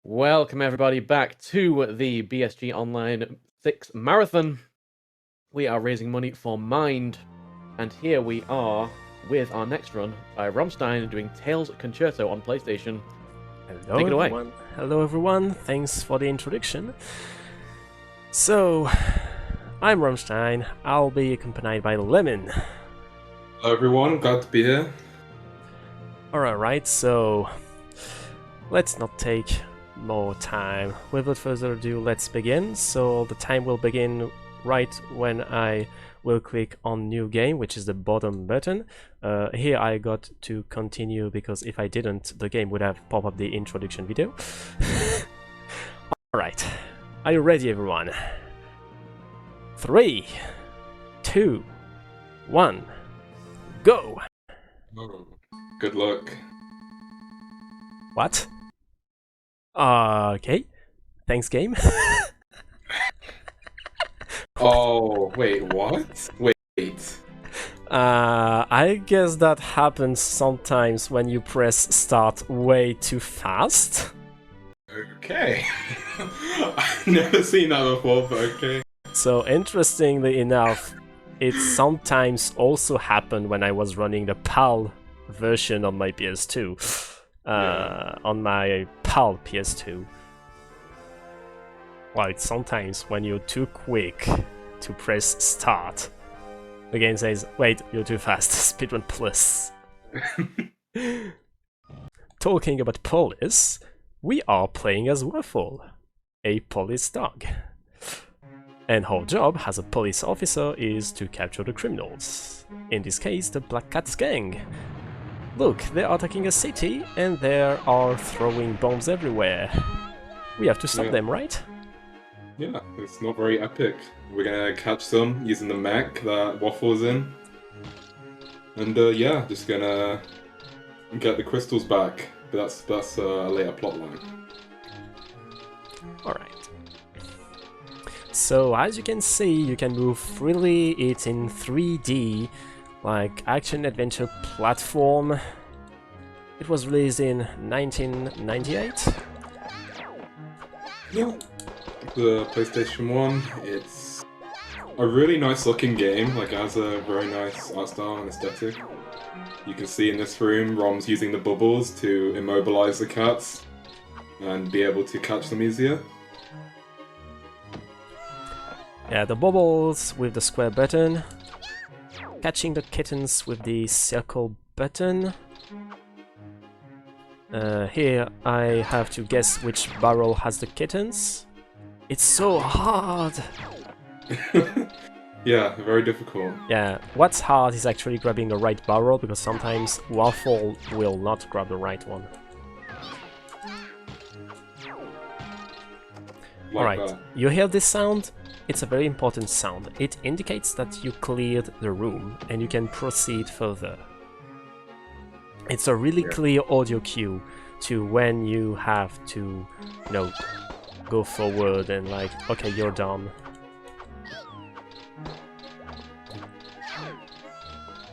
Welcome everybody back to the BSG Online 6 Marathon. We are raising money for Mind, and here we are with our next run by Rom-Stein doing Tales Concerto on PlayStation. Hello Take it away. everyone. Hello everyone, thanks for the introduction. So, I'm Rom-Stein, I'll be accompanied by Lemon. Hello everyone, glad to be here. Alright, so let's not take more time. Without further ado, let's begin. So the time will begin right when I will click on new game, which is the bottom button. Here I got to continue because if I didn't, the game would have popped up the introduction video. Alright, are you ready everyone? 3, 2, 1, go! Oh, good luck. What? Okay. Thanks, game. Oh, wait, what? Wait. I guess that happens sometimes when you press start way too fast. Okay. I've never seen that before, but okay. So, interestingly enough, it sometimes also happened when I was running the PAL version on my PS2. On my PAL PS2. Like, sometimes when you're too quick to press start, the game says, wait, you're too fast, Speedrun Plus. Talking about police, we are playing as Waffle, a police dog. And our job as a police officer is to capture the criminals. In this case, the Black Cats gang. Look, they are attacking a city and they are throwing bombs everywhere. We have to stop them, right? Yeah, it's not very epic. We're gonna catch some using the mech that Waffle's in. And yeah, just gonna get the crystals back. But that's a later plotline. Alright. So as you can see, you can move freely. It's in 3D, like action-adventure platform. It was released in 1998. Yeah. The PlayStation 1, it's a really nice looking game, like it has a very nice art style and aesthetic. You can see in this room, Rom's using the bubbles to immobilize the cats and be able to catch them easier. Yeah, the bubbles with the square button. Catching the kittens with the circle button. Here I have to guess which barrel has the kittens. It's so hard! Yeah, very difficult. Yeah, what's hard is actually grabbing the right barrel, because sometimes Waffle will not grab the right one. Alright, you hear this sound? It's a very important sound. It indicates that you cleared the room and you can proceed further. It's a really clear audio cue to when you have to, you know, go forward and like, okay, you're done.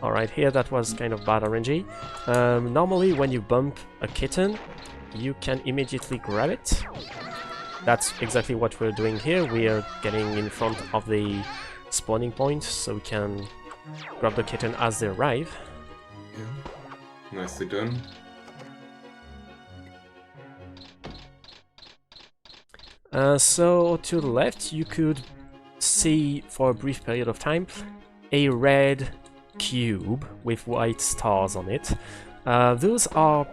Alright, here that was kind of bad RNG. Normally when you bump a kitten, you can immediately grab it. That's exactly what we're doing here. We are getting in front of the spawning point so we can grab the kitten as they arrive. Yeah. Nicely done. So to the left you could see for a brief period of time a red cube with white stars on it. Those are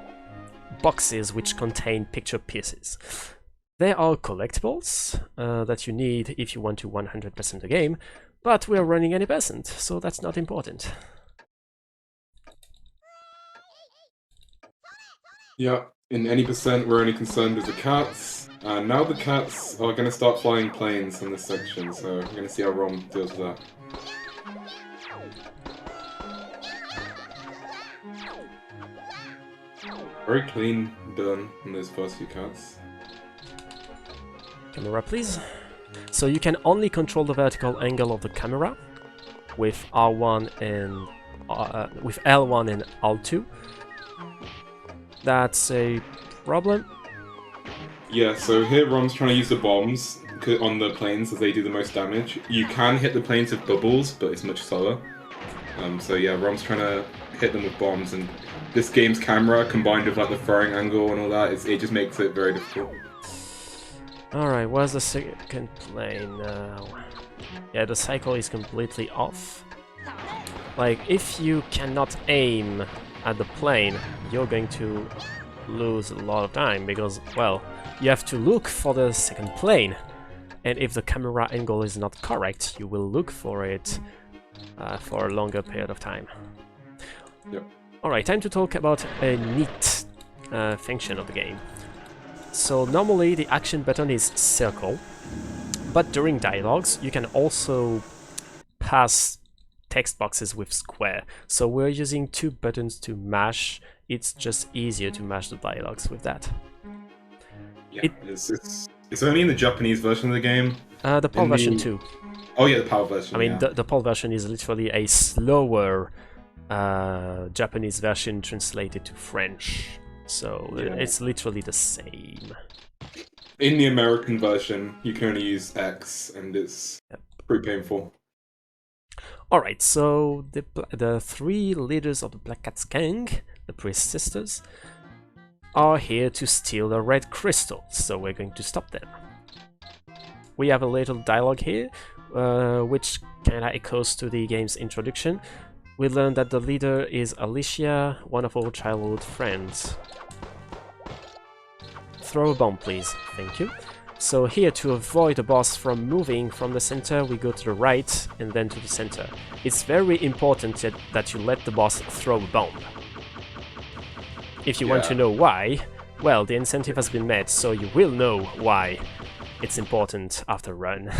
boxes which contain picture pieces. They are collectibles that you need if you want to 100% the game, but we are running any percent, so that's not important. Yeah, in any percent we're only concerned with the cats. And now the cats are going to start flying planes in this section, so we're going to see how Rom deals with that. Very clean done in those first few cats. Camera please. So you can only control the vertical angle of the camera with R1 and with L1 and L2. That's a problem. Yeah, so here Rom's trying to use the bombs on the planes as they do the most damage. You can hit the planes with bubbles, but it's much slower. So yeah, Rom's trying to hit them with bombs, and this game's camera combined with like the throwing angle and all that, it just makes it very difficult. Alright, where's the second plane now? Yeah, the cycle is completely off. Like, if you cannot aim at the plane, you're going to lose a lot of time, because, well, you have to look for the second plane. And if the camera angle is not correct, you will look for it for a longer period of time. Yep. Alright, time to talk about a neat function of the game. So normally the action button is circle, but during dialogues you can also pass text boxes with square. So we're using two buttons to mash. It's just easier to mash the dialogues with that. Yeah, it's only in the Japanese version of the game. The PAL version too. Oh yeah, the PAL version. I mean, yeah. the PAL version is literally a slower Japanese version translated to French. So Yeah. it's literally the same. In the American version, you can only use X, and it's pretty painful. Alright, so the three leaders of the Black Cats gang, the Priest Sisters, are here to steal the red crystal, so we're going to stop them. We have a little dialogue here, which kinda echoes to the game's introduction. We learn that the leader is Alicia, one of our childhood friends. Throw a bomb, please. Thank you. So here, to avoid the boss from moving from the center, we go to the right and then to the center. It's very important that you let the boss throw a bomb. If you want to know why, well, the incentive has been met, so you will know why it's important after run.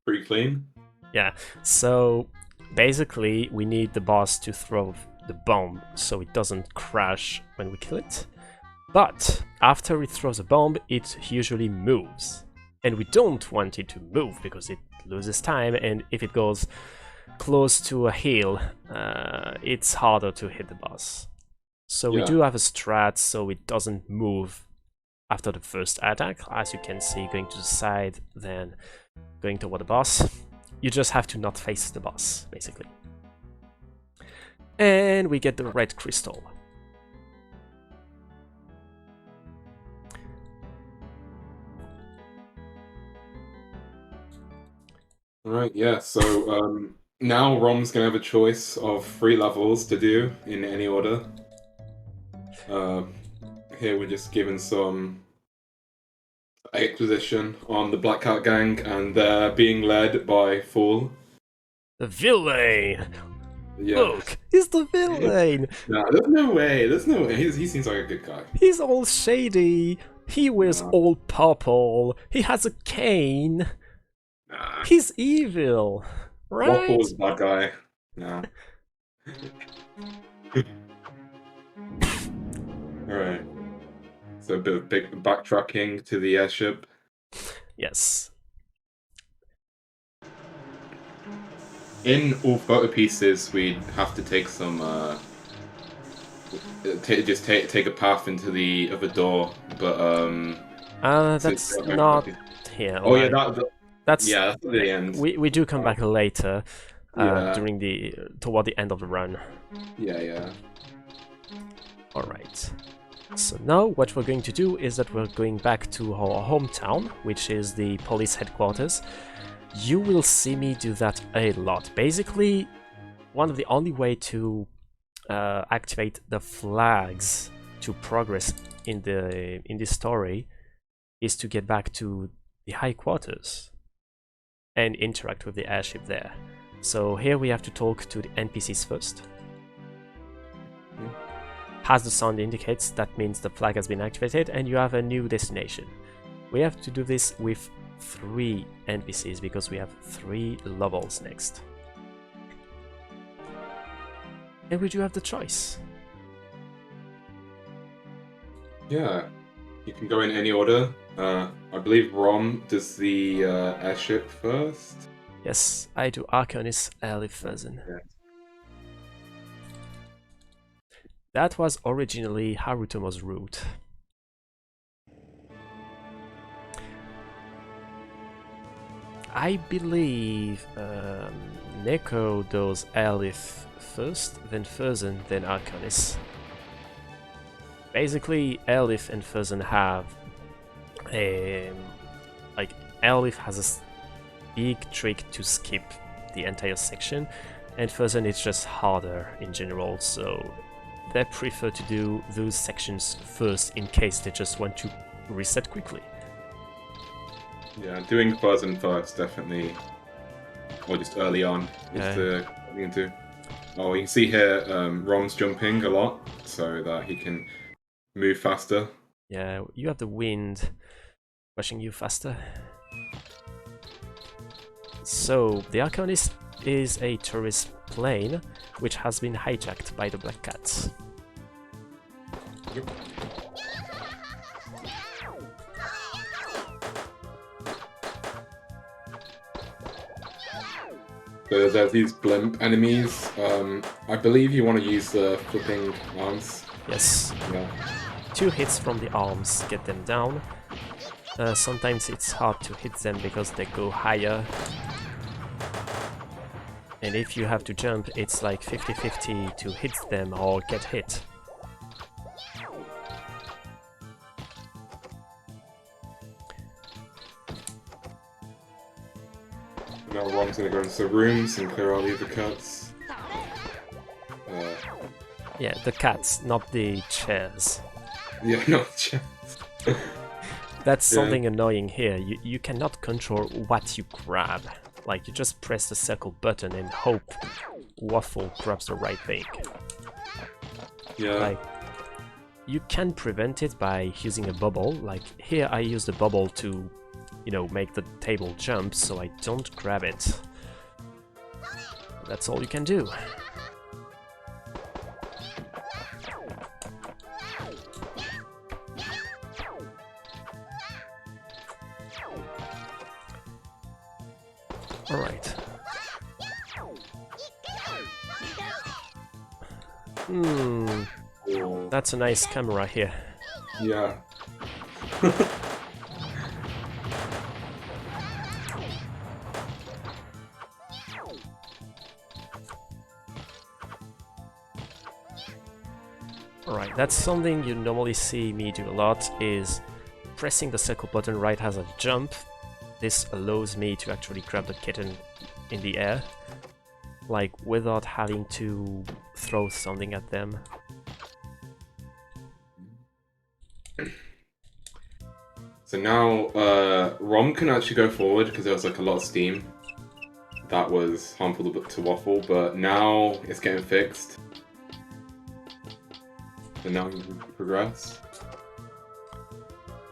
Pretty clean. Yeah, so basically we need the boss to throw the bomb so it doesn't crash when we kill it. But after it throws a bomb, it usually moves. And we don't want it to move because it loses time, and if it goes close to a hill, it's harder to hit the boss. So we do have a strat so it doesn't move after the first attack, as you can see, going to the side, then going toward the boss. You just have to not face the boss, basically. And we get the red crystal. Alright, yeah, so now Rom's gonna have a choice of 3 levels to do in any order. Here we're just given some exposition on the Black Cat Gang, and they're being led by Fool. The villain! Yeah. Look, he's the villain! Nah, there's no way, he seems like a good guy. He's all shady, he wears all purple, he has a cane. Nah. He's evil, right? Waffle's a bad guy. Nah. Alright. So a bit of big backtracking to the airship. Yes. In all photo pieces, we'd have to take some, take a path into the other door, but that's not here. Oh like, yeah, that's at the end. We do come back later, during toward the end of the run. Yeah. Alright. So now what we're going to do is that we're going back to our hometown, which is the police headquarters. You will see me do that a lot. Basically, one of the only way to activate the flags to progress in this story is to get back to the high quarters and interact with the airship there. So here we have to talk to the NPCs first. As the sound indicates, that means the flag has been activated and you have a new destination. We have to do this with 3 NPCs because we have 3 levels next. And we do have the choice. Yeah, you can go in any order. I believe Rom does the airship first. Yes, I do Arconis Early Frozen. Yeah. That was originally Harutomo's route. I believe Neko does Elif first, then Furzen, then Arcanis. Basically, Elif and Furzen have like Elif has a big trick to skip the entire section, and Furzen is just harder in general, so they prefer to do those sections first in case they just want to reset quickly. Yeah, doing Frozen first, definitely. Or just early on, is the thing to do. Oh, you can see here, Rom's jumping a lot, so that he can move faster. Yeah, you have the wind pushing you faster. So, the Arcanist is a tourist plane which has been hijacked by the Black Cats. Yep. So there's these blimp enemies. I believe you want to use the flipping arms. Yes. Yeah. 2 hits from the arms get them down. Sometimes it's hard to hit them because they go higher. And if you have to jump, it's like 50-50 to hit them or get hit. Now Rom's gonna go into the rooms and clear all the other cuts. Yeah, the cats, not the chairs. Yeah, not chance. That's something annoying here. You cannot control what you grab. Like, you just press the circle button and hope Waffle grabs the right thing. Yeah. Like, you can prevent it by using a bubble. Like, here I use the bubble to, you know, make the table jump so I don't grab it. That's all you can do. Alright. That's a nice camera here. Yeah. Alright, that's something you normally see me do a lot, is pressing the circle button right as I jump. This allows me to actually grab the kitten in the air, like without having to throw something at them. So now Rom can actually go forward because there was like a lot of steam that was harmful to Waffle, but now it's getting fixed. So now we can progress.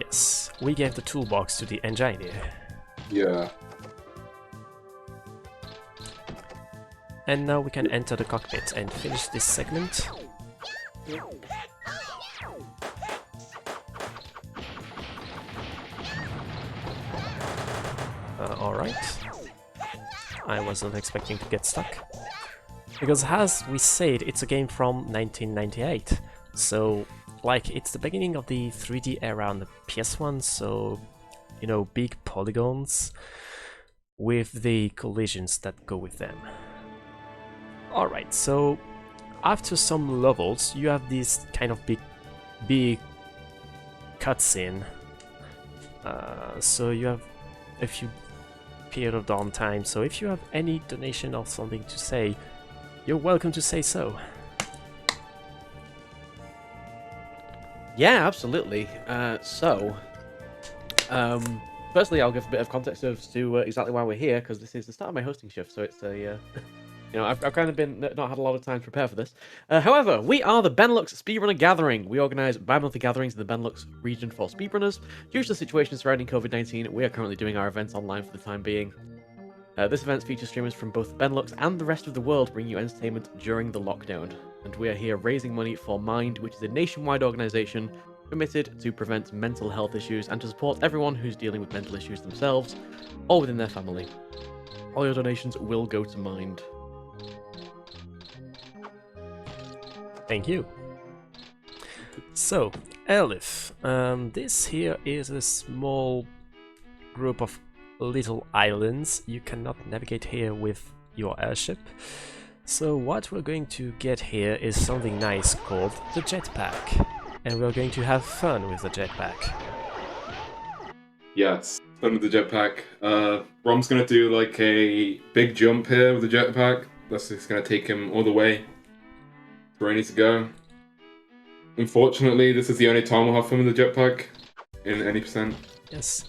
Yes, we gave the toolbox to the engineer. Yeah. And now we can enter the cockpit and finish this segment. Alright. I wasn't expecting to get stuck. Because as we said, it's a game from 1998. So, like, it's the beginning of the 3D era on the PS1, so, you know, big polygons with the collisions that go with them. Alright, so after some levels, you have this kind of big cutscene. So you have a few period of downtime, so if you have any donation or something to say, you're welcome to say so. Yeah, absolutely. Firstly, I'll give a bit of context as to exactly why we're here, because this is the start of my hosting shift, so it's a, you know, I've kind of been not had a lot of time to prepare for this. However, we are the Benelux Speedrunner Gathering. We organise bi-monthly gatherings in the Benelux region for speedrunners. Due to the situation surrounding COVID-19, we are currently doing our events online for the time being. This event features streamers from both Benelux and the rest of the world bringing you entertainment during the lockdown. And we are here raising money for Mind, which is a nationwide organisation committed to prevent mental health issues and to support everyone who's dealing with mental issues themselves or within their family. All your donations will go to Mind. Thank you. So, Elif, this here is a small group of little islands. You cannot navigate here with your airship. So what we're going to get here is something nice called the jetpack. And we're going to have fun with the jetpack. Yes, fun with the jetpack. Rom's gonna do like a big jump here with the jetpack. That's just gonna take him all the way to where he needs to go. Unfortunately, this is the only time we'll have fun with the jetpack in any percent. Yes.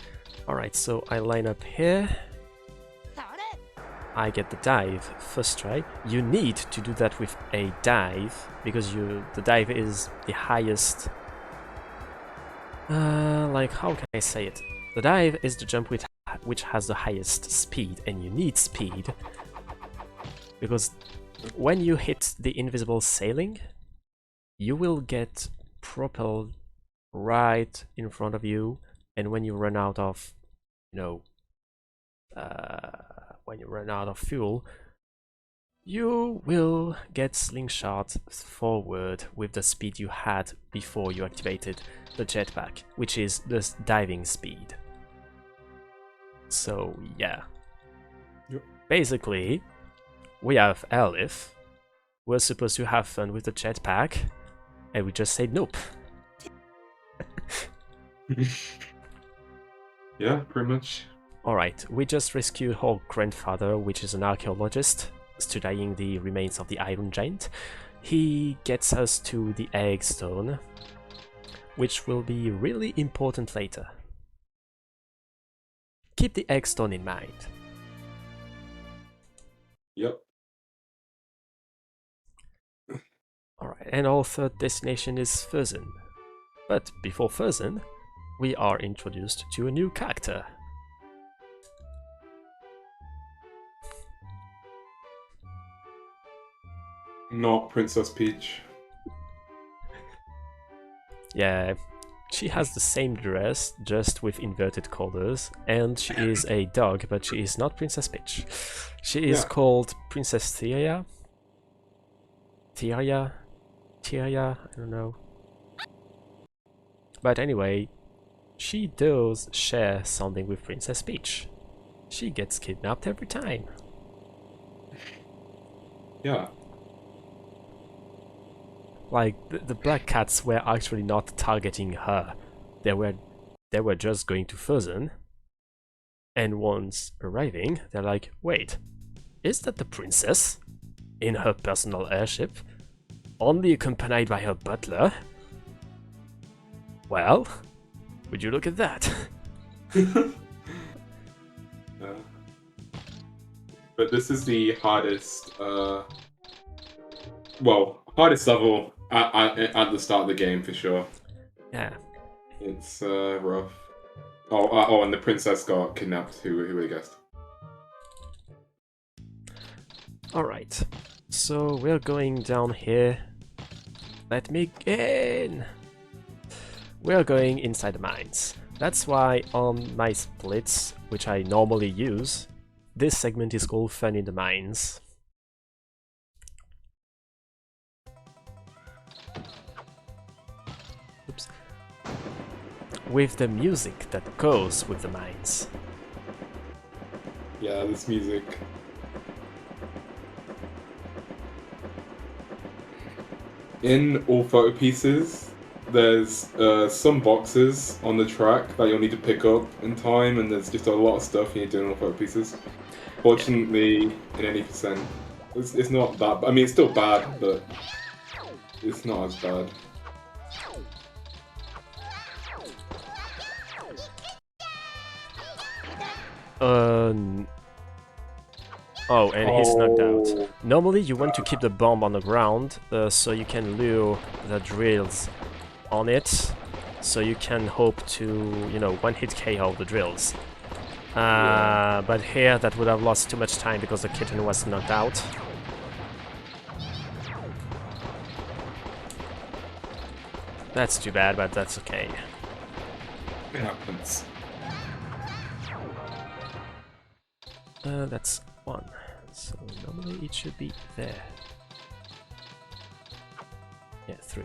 Alright, so I line up here. I get the dive first try. You need to do that with a dive because the dive is the highest. Like, how can I say it? The dive is the jump which has the highest speed, and you need speed because when you hit the invisible sailing, you will get propelled right in front of you, and when you run out of, when you run out of fuel, you will get slingshot forward with the speed you had before you activated the jetpack, which is the diving speed. So yeah. Yep. Basically, we have Elif. We're supposed to have fun with the jetpack, and we just said nope. Yeah, pretty much. Alright, we just rescued her grandfather, which is an archaeologist, studying the remains of the Iron Giant. He gets us to the Egg Stone, which will be really important later. Keep the Egg Stone in mind. Yep. Alright, and our third destination is Furzen. But before Furzen, we are introduced to a new character. Not Princess Peach. Yeah, she has the same dress, just with inverted collars, and she is a dog, but she is not Princess Peach. She is called Princess Theria. Theria, I don't know. But anyway, she does share something with Princess Peach. She gets kidnapped every time. Yeah. Like, the black cats were actually not targeting her. They were just going to Furzen. And once arriving, they're like, wait, is that the princess? In her personal airship? Only accompanied by her butler? Well, would you look at that? But this is the hardest, hardest level at the start of the game for sure. Yeah. It's rough. Oh, and the princess got kidnapped. Who would have guessed? Alright, so we're going down here. Let me in! We're going inside the mines. That's why on my splits, which I normally use, this segment is called Fun in the Mines. Oops. With the music that goes with the mines. Yeah, this music. In all photo pieces, there's some boxes on the track that you'll need to pick up in time, and there's just a lot of stuff you need to do in all photo pieces. Fortunately, in any percent, it's not that. I mean, it's still bad, but it's not as bad. Oh, and he's knocked out. Normally you want to keep the bomb on the ground, so you can lure the drills on it, so you can hope to, one-hit KO the drills. But here that would have lost too much time because the kitten was knocked out. That's too bad, but that's okay. It happens. That's 1. So normally it should be there. Yeah, 3.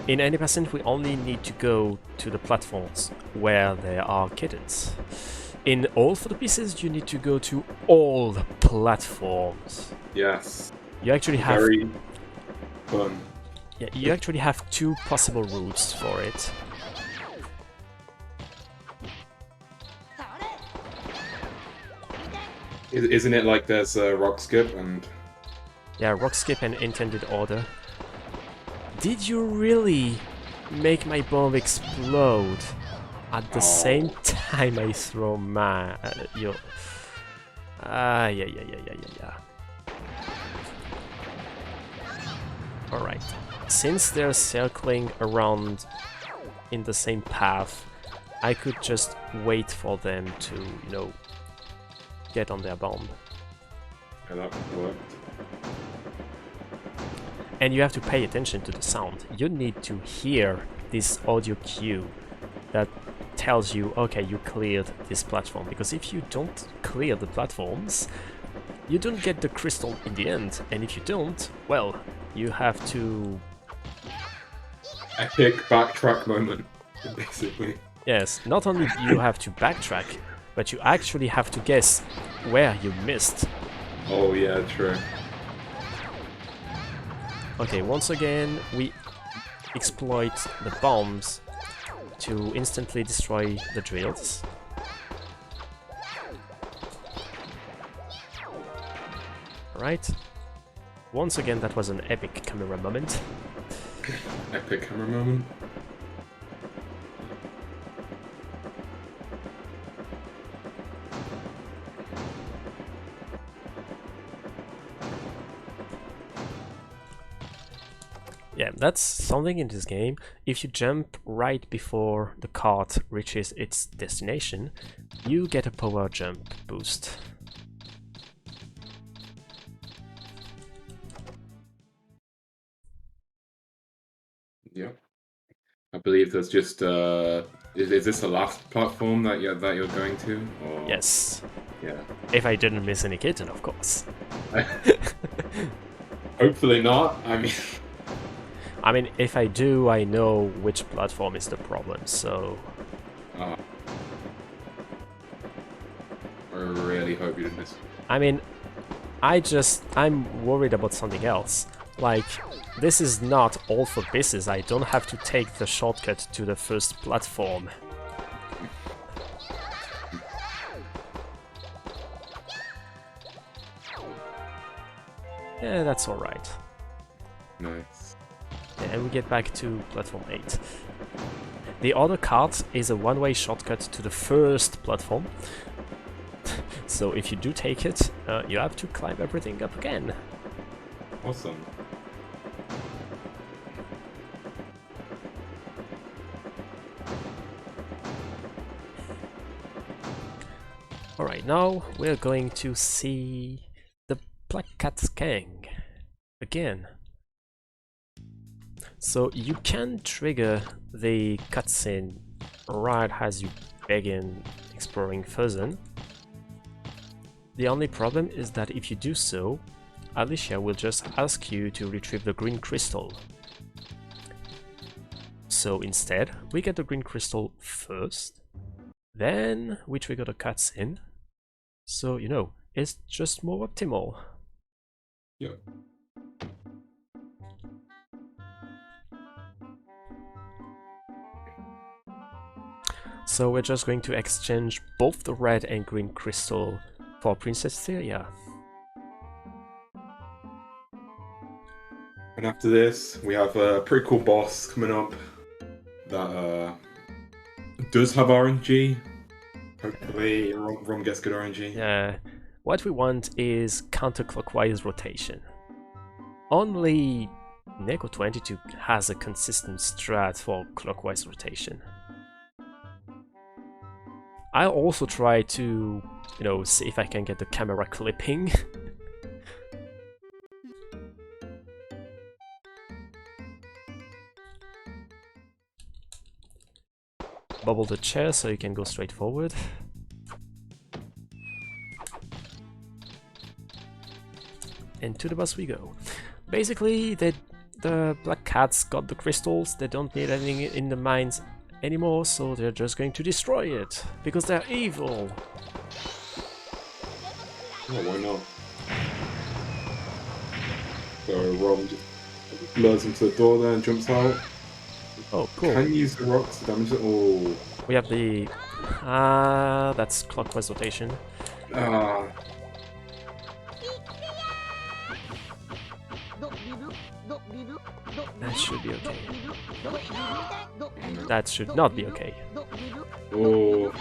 In any percent, we only need to go to the platforms where there are kittens. In all for the pieces, you need to go to all the platforms. Yes. You actually have Very fun. yeah, you actually have 2 possible routes for it. Isn't it like there's a rock skip and... Yeah, rock skip and intended order. Did you really make my bomb explode at the same time I throw my your? Yeah. All right. Since they're circling around in the same path, I could just wait for them to, you know, get on their bomb. Yeah, that worked. And you have to pay attention to the sound. You need to hear this audio cue that tells you, okay, you cleared this platform. Because if you don't clear the platforms, you don't get the crystal in the end. And if you don't, well, you have to... Epic backtrack moment, basically. Yes, not only do you have to backtrack, but you actually have to guess where you missed. Oh yeah, true. Okay, once again, we exploit the bombs to instantly destroy the drills. Right. Once again, that was an epic camera moment. Epic camera moment. Yeah, that's something in this game. If you jump right before the cart reaches its destination, you get a power jump boost. Yep. I believe there's just is this the last platform that you're going to? Or... Yes. Yeah. If I didn't miss any kitten, of course. Hopefully not. I mean, if I do, I know which platform is the problem, so... I really hope you didn't miss. I mean, I'm worried about something else. Like, this is not all for pieces. I don't have to take the shortcut to the first platform. Yeah, that's alright. Nice. Yeah, and we get back to platform 8. The other cart is a one-way shortcut to the first platform. So if you do take it, you have to climb everything up again. Awesome. Alright, now we're going to see the Black Cat Gang again. So you can trigger the cutscene right as you begin exploring further. The only problem is that if you do so, Alicia will just ask you to retrieve the green crystal. So instead, we get the green crystal first, then we trigger the cutscene. So, you know, it's just more optimal. Yep. So we're just going to exchange both the red and green crystal for Princess Celia. And after this, we have a pretty cool boss coming up that does have RNG. Hopefully, Rom gets good RNG. Yeah, what we want is counterclockwise rotation. Only Neko 22 has a consistent strat for clockwise rotation. I'll also try to, you know, see if I can get the camera clipping. Bubble the chair so you can go straight forward. And to the boss we go. Basically, the black cats got the crystals, they don't need anything in the mines anymore, so they're just going to destroy it, because they're evil. Oh, why not? So Rom just lures into the door there and jumps out. Oh, cool. Can use the rocks to damage it. Oh. We have the... that's clockwise rotation. Ah. That should be okay. That should not be okay. Oh.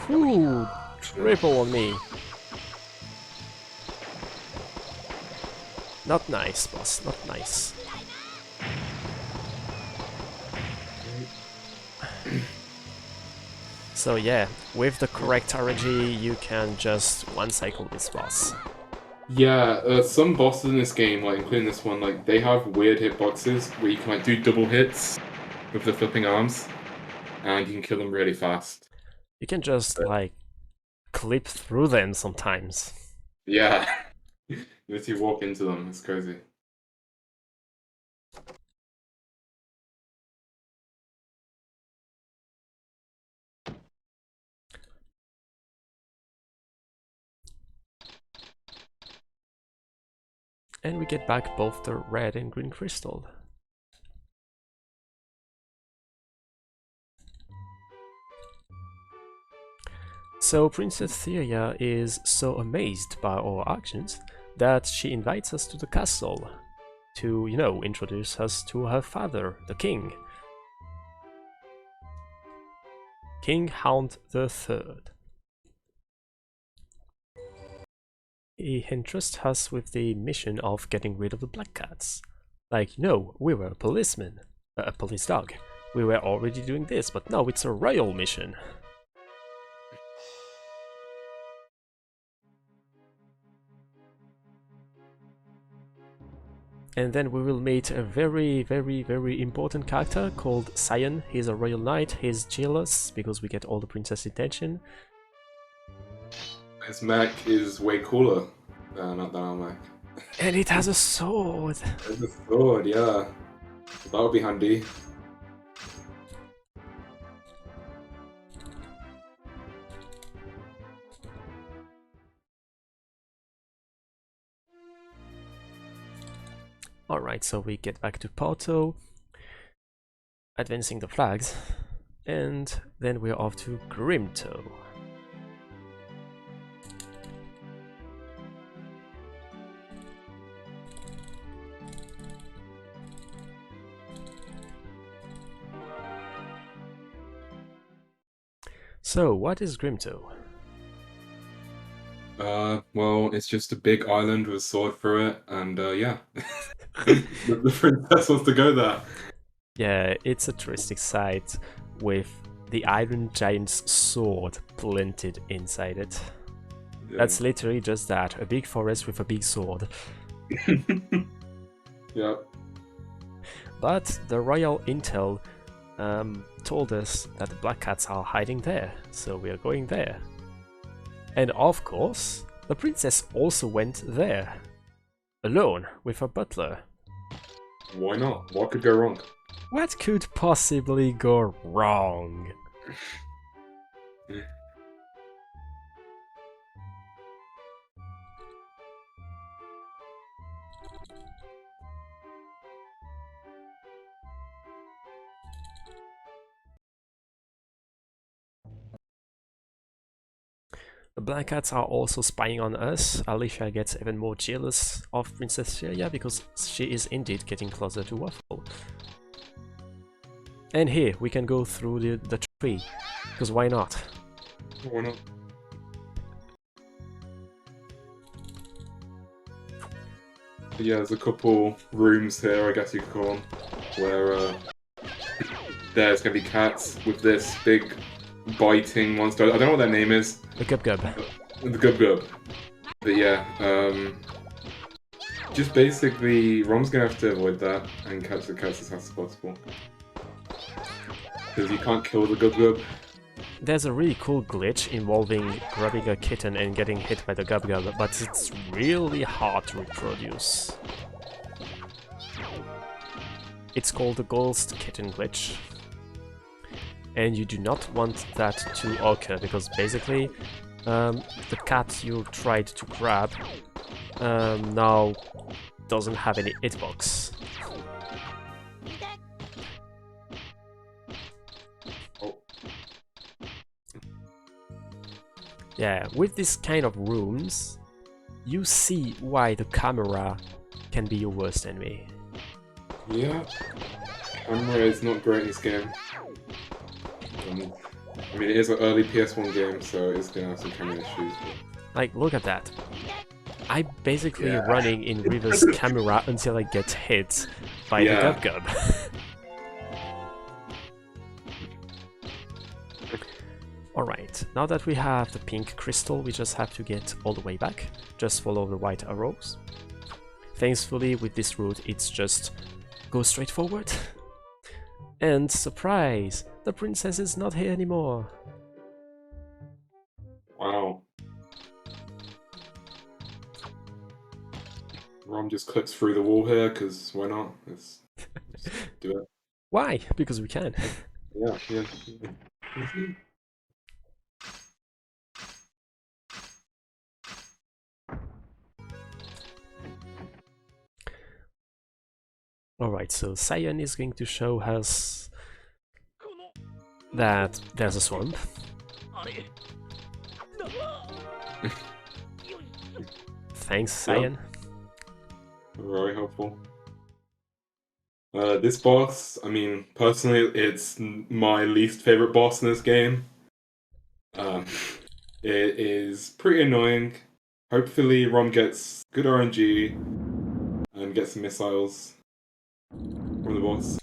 Ooh, triple on me. Not nice, boss, not nice. So yeah, with the correct RNG, you can just one-cycle this boss. Yeah, some bosses in this game, like including this one, like they have weird hitboxes where you can like do double hits with the flipping arms, and you can kill them really fast. You can just like clip through them sometimes. Yeah, you literally walk into them. It's crazy. And we get back both the red and green crystal. So Princess Theria is so amazed by our actions that she invites us to the castle to, you know, introduce us to her father, the king. King Hound III. He entrusts us with the mission of getting rid of the black cats. Like, no, we were a policeman, a police dog. We were already doing this, but now it's a royal mission. And then we will meet a very, very, very important character called Cyan. He's a royal knight, he's jealous because we get all the princess attention. His mech is way cooler than our mech. And it has a sword! There's a sword, yeah. That would be handy. Alright, so we get back to Porto, advancing the flags, and then we're off to Grimto. So, what is Grimto? Well, it's just a big island with a sword through it, and yeah. the princess wants to go there. Yeah, it's a touristic site with the Iron Giant's sword planted inside it. Yeah. That's literally just that, a big forest with a big sword. Yeah. But the Royal Intel told us that the Black Cats are hiding there, so we are going there. And of course, the princess also went there, alone with her butler. Why not? What could go wrong? What could possibly go wrong? The Black Cats are also spying on us. Alicia gets even more jealous of Princess Feria because she is indeed getting closer to Waffle. And here, we can go through the tree, because why not? Why not? Yeah, there's a couple rooms here, I guess you could call them, where there's gonna be cats with this big biting monster. I don't know what their name is. The Gub Gub. The Gub Gub. But yeah, just basically, Rom's gonna have to avoid that and catch the cats as fast as possible. Because you can't kill the Gub Gub. There's a really cool glitch involving grabbing a kitten and getting hit by the Gub Gub, but it's really hard to reproduce. It's called the Ghost Kitten glitch. And you do not want that to occur, because basically the cat you tried to grab now doesn't have any hitbox. Yeah, with this kind of rooms, you see why the camera can be your worst enemy. Yeah, camera is not great in this game. I mean, it is an early PS1 game, so it's gonna have some camera issues. But... Like, look at that. I'm basically Yeah. running in reverse camera until I get hit by the Gub. Alright, now that we have the pink crystal, we just have to get all the way back. Just follow the white arrows. Thankfully, with this route, it's just go straight forward. And surprise! The princess is not here anymore. Wow. Rom just clicks through the wall here, because why not? Let's do it. Why? Because we can. Yeah. Alright, so Cyan is going to show us that there's a swamp. Thanks, Cyan. Very helpful. This boss, I mean, personally, it's my least favorite boss in this game. It is pretty annoying. Hopefully, Rom gets good RNG and gets some missiles from the boss.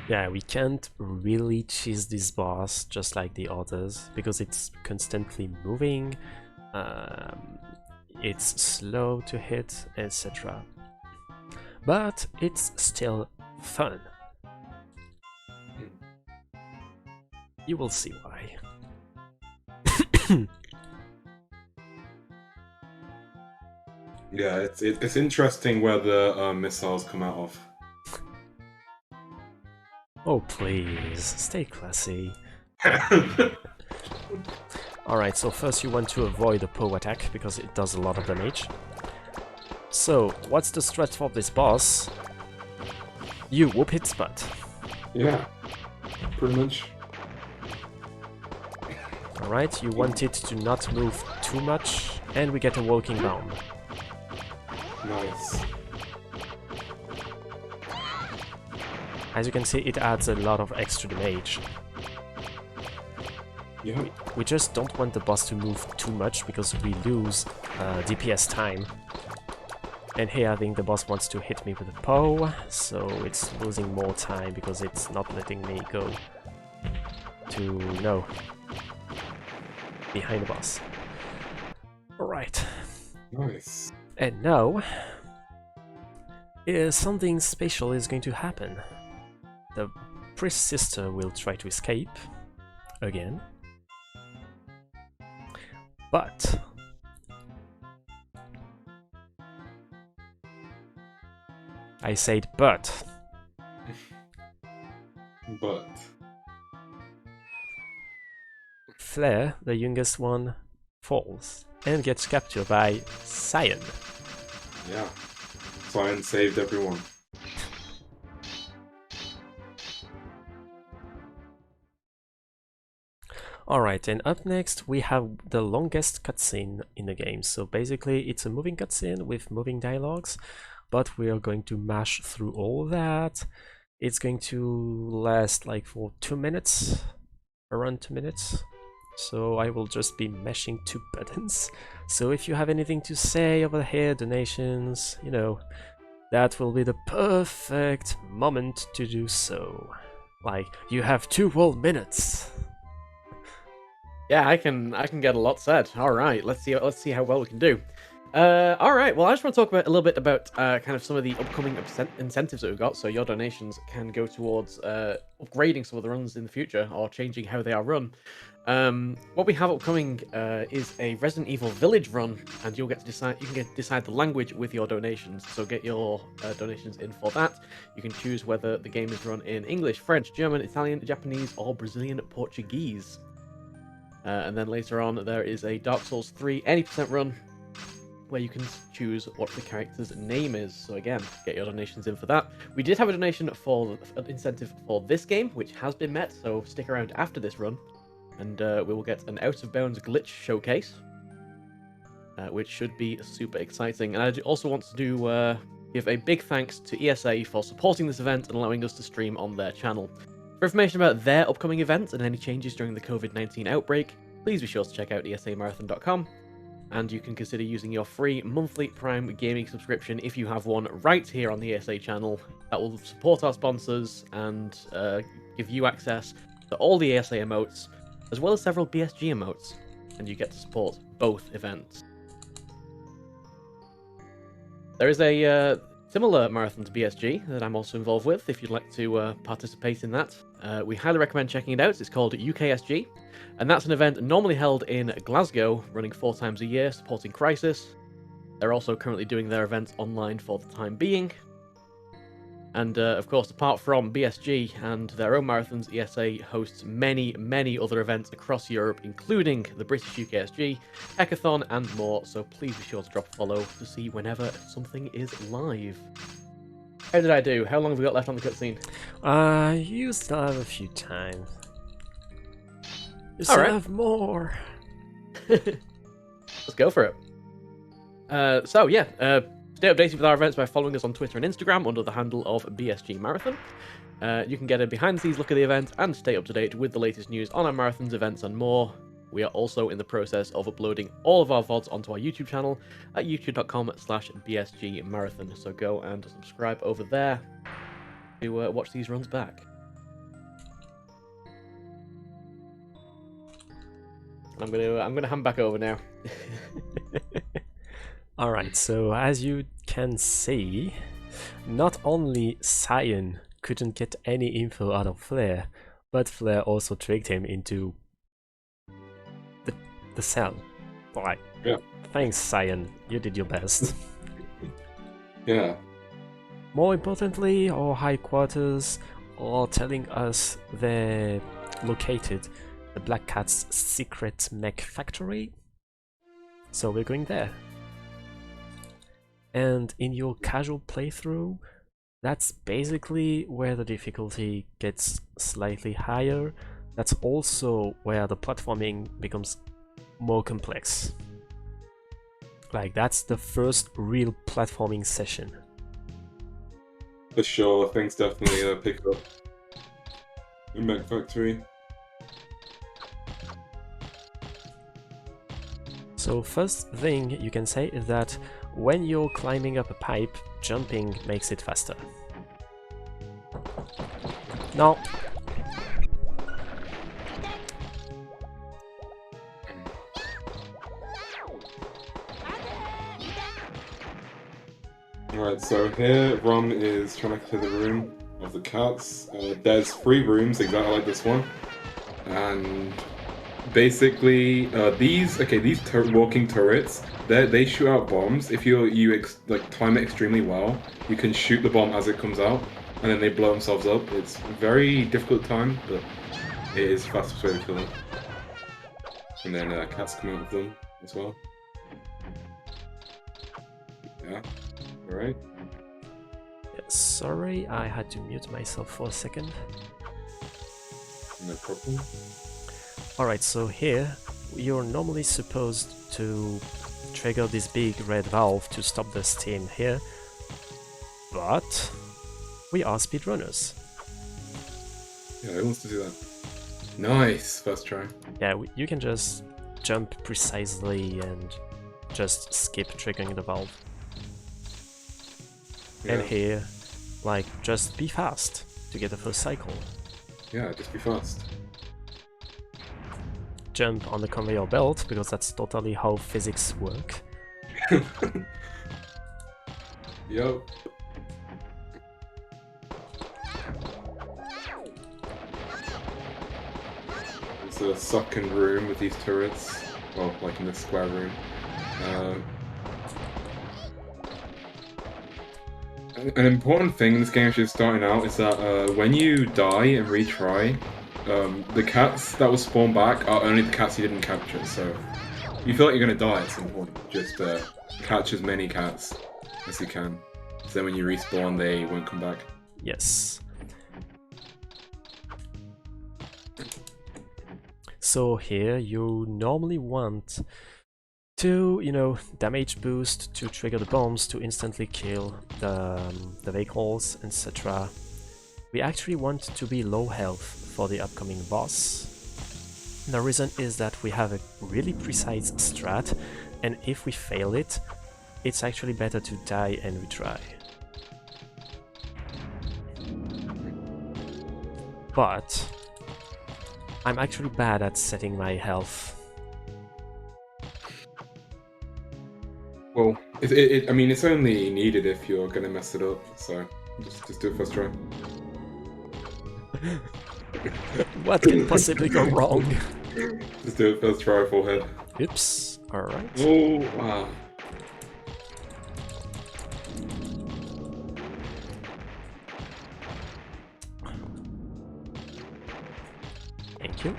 Yeah, we can't really cheese this boss just like the others, because it's constantly moving, it's slow to hit, etc. But it's still fun. You will see why. Yeah, it's interesting where the missiles come out of. Oh please, stay classy. Alright, so first you want to avoid the POW attack, because it does a lot of damage. So, what's the strat for this boss? You whoop its butt. Yeah, pretty much. Alright, you want it to not move too much, and we get a walking bomb. Nice. As you can see, it adds a lot of extra damage. Yeah. We just don't want the boss to move too much, because we lose DPS time. And here I think the boss wants to hit me with a POW, so it's losing more time because it's not letting me go to, behind the boss. Alright. Nice. And now, something special is going to happen. The priest sister will try to escape, again. But I said but. But Flair, the youngest one, falls and gets captured by Cyan. yeah, Cyan saved everyone. Alright, and up next we have the longest cutscene in the game. So basically it's a moving cutscene with moving dialogues, but we are going to mash through all that. It's going to last like for 2 minutes, around 2 minutes. So I will just be mashing 2 buttons. So if you have anything to say over here, donations, that will be the perfect moment to do so. Like, you have 2 whole minutes. Yeah, I can get a lot said. All right, let's see how well we can do. All right, well, I just want to talk about a little bit about kind of some of the upcoming incentives that we've got. So your donations can go towards upgrading some of the runs in the future or changing how they are run. What we have upcoming is a Resident Evil Village run, and you'll get to decide. You can decide the language with your donations. So get your donations in for that. You can choose whether the game is run in English, French, German, Italian, Japanese, or Brazilian Portuguese. And then later on, there is a Dark Souls 3 any percent run, where you can choose what the character's name is. So again, get your donations in for that. We did have a donation for an incentive for this game, which has been met. So stick around after this run, and we will get an Out of Bounds glitch showcase, which should be super exciting. And I also want to give a big thanks to ESA for supporting this event and allowing us to stream on their channel. For information about their upcoming events and any changes during the COVID-19 outbreak, please be sure to check out esamarathon.com. And you can consider using your free monthly Prime gaming subscription if you have one right here on the ESA channel. That will support our sponsors and give you access to all the ESA emotes, as well as several BSG emotes, and you get to support both events. There is a similar marathon to BSG that I'm also involved with, if you'd like to participate in that. We highly recommend checking it out. It's called UKSG, and that's an event normally held in Glasgow, running 4 times a year, supporting Crisis. They're also currently doing their events online for the time being. And of course, apart from BSG and their own marathons, ESA hosts many, many other events across Europe, including the British UKSG, Hackathon, and more, so please be sure to drop a follow to see whenever something is live. How did I do? How long have we got left on the cutscene? You still have a few times. You still have more. Let's go for it. Stay updated with our events by following us on Twitter and Instagram under the handle of BSG Marathon. You can get a behind-the-scenes look at the event and stay up to date with the latest news on our marathons, events, and more. We are also in the process of uploading all of our VODs onto our YouTube channel at youtube.com/BSG Marathon. So go and subscribe over there to watch these runs back. I'm gonna hand back over now. Alright, so as you can see, not only Cyan couldn't get any info out of Flare, but Flare also tricked him into the cell. Like, yeah. Thanks, Cyan, you did your best. Yeah. More importantly, our high quarters are telling us they're located the Black Cat's secret mech factory, so we're going there. And in your casual playthrough, that's basically where the difficulty gets slightly higher. That's also where the platforming becomes more complex. Like, that's the first real platforming session. For sure, things definitely pick up in Mech Factory. So first thing you can say is that when you're climbing up a pipe, jumping makes it faster. No. Alright, so here Rom is trying to clear the room of the cats. There's 3 rooms exactly like this one. And basically, these walking turrets, they shoot out bombs. If you time it extremely well, you can shoot the bomb as it comes out, and then they blow themselves up. It's a very difficult time, but it is the fastest way to kill them. And then cats come out of them as well. Yeah, alright. Yeah, sorry, I had to mute myself for a second. No problem. Alright, so here, you're normally supposed to trigger this big red valve to stop the steam here, but we are speedrunners. Yeah, who wants to do that? Nice! First try. Yeah, you can just jump precisely and just skip triggering the valve. Yeah. And here, like, just be fast to get the first cycle. Yeah, just be fast. Jump on the conveyor belt, because that's totally how physics work. Yup. It's a second room with these turrets. Well, like in the square room. An important thing in this game, actually starting out, is that when you die and retry, the cats that will spawn back are only the cats you didn't capture. So, if you feel like you're gonna die at some point, just catch as many cats as you can. So then when you respawn, they won't come back. Yes. So here you normally want to, damage boost to trigger the bombs to instantly kill the vehicles, etc. We actually want to be low health for the upcoming boss. The reason is that we have a really precise strat, and if we fail it, it's actually better to die and retry. But I'm actually bad at setting my health. Well, I mean, it's only needed if you're gonna mess it up. So just do it first try. What can possibly go wrong? Just do it first try, full head. Oops. Alright. Oh, wow. Thank you.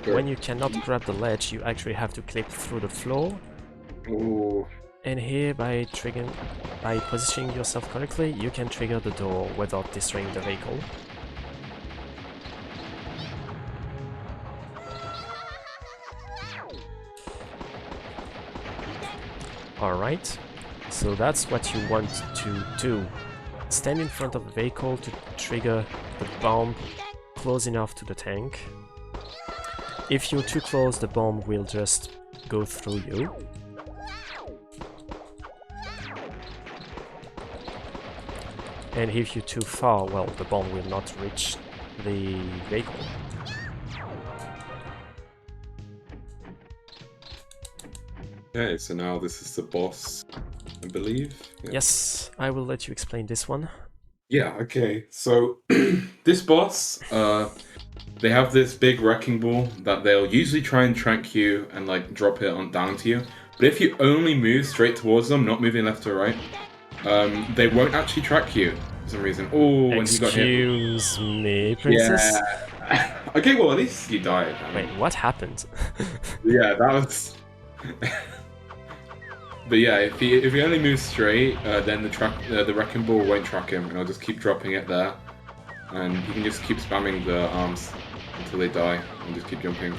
Sure. When you cannot grab the ledge, you actually have to clip through the floor. Oh. And here, by positioning yourself correctly, you can trigger the door without destroying the vehicle. Alright, so that's what you want to do. Stand in front of the vehicle to trigger the bomb close enough to the tank. If you're too close, the bomb will just go through you. And if you're too far, well, the bomb will not reach the vehicle. Okay, so now this is the boss, I believe. Yeah. Yes, I will let you explain this one. Yeah, okay. So, this boss, they have this big wrecking ball that they'll usually try and track you and like drop it on down to you. But if you only move straight towards them, not moving left or right, they won't actually track you for some reason. Oh, when he got hit. Excuse me, princess? Yeah. Okay, well, at least you died. Wait, what happened? Yeah, that was... But yeah, if he only moves straight, then the wrecking ball won't track him, and I'll just keep dropping it there. And you can just keep spamming the arms until they die, and just keep jumping.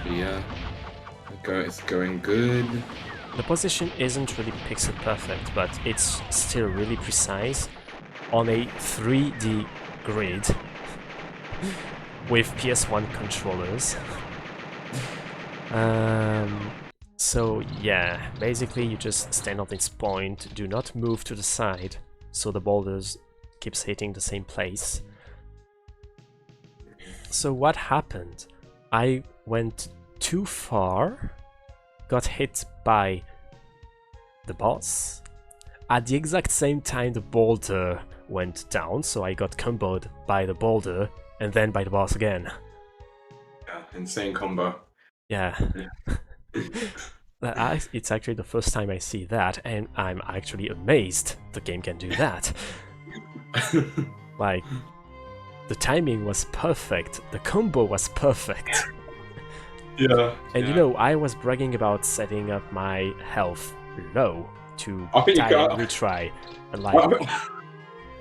But yeah, it's going good. The position isn't really pixel perfect, but it's still really precise on a 3D grid with PS1 controllers. So yeah, basically you just stand on this point, do not move to the side, so the boulders keeps hitting the same place. So what happened? I went too far, got hit by the boss. At the exact same time the boulder went down, so I got comboed by the boulder and then by the boss again. Yeah, insane combo. Yeah. It's actually the first time I see that, and I'm actually amazed the game can do that. Like, the timing was perfect, the combo was perfect. Yeah. And you know, I was bragging about setting up my health low to I think die you and got... retry. And like,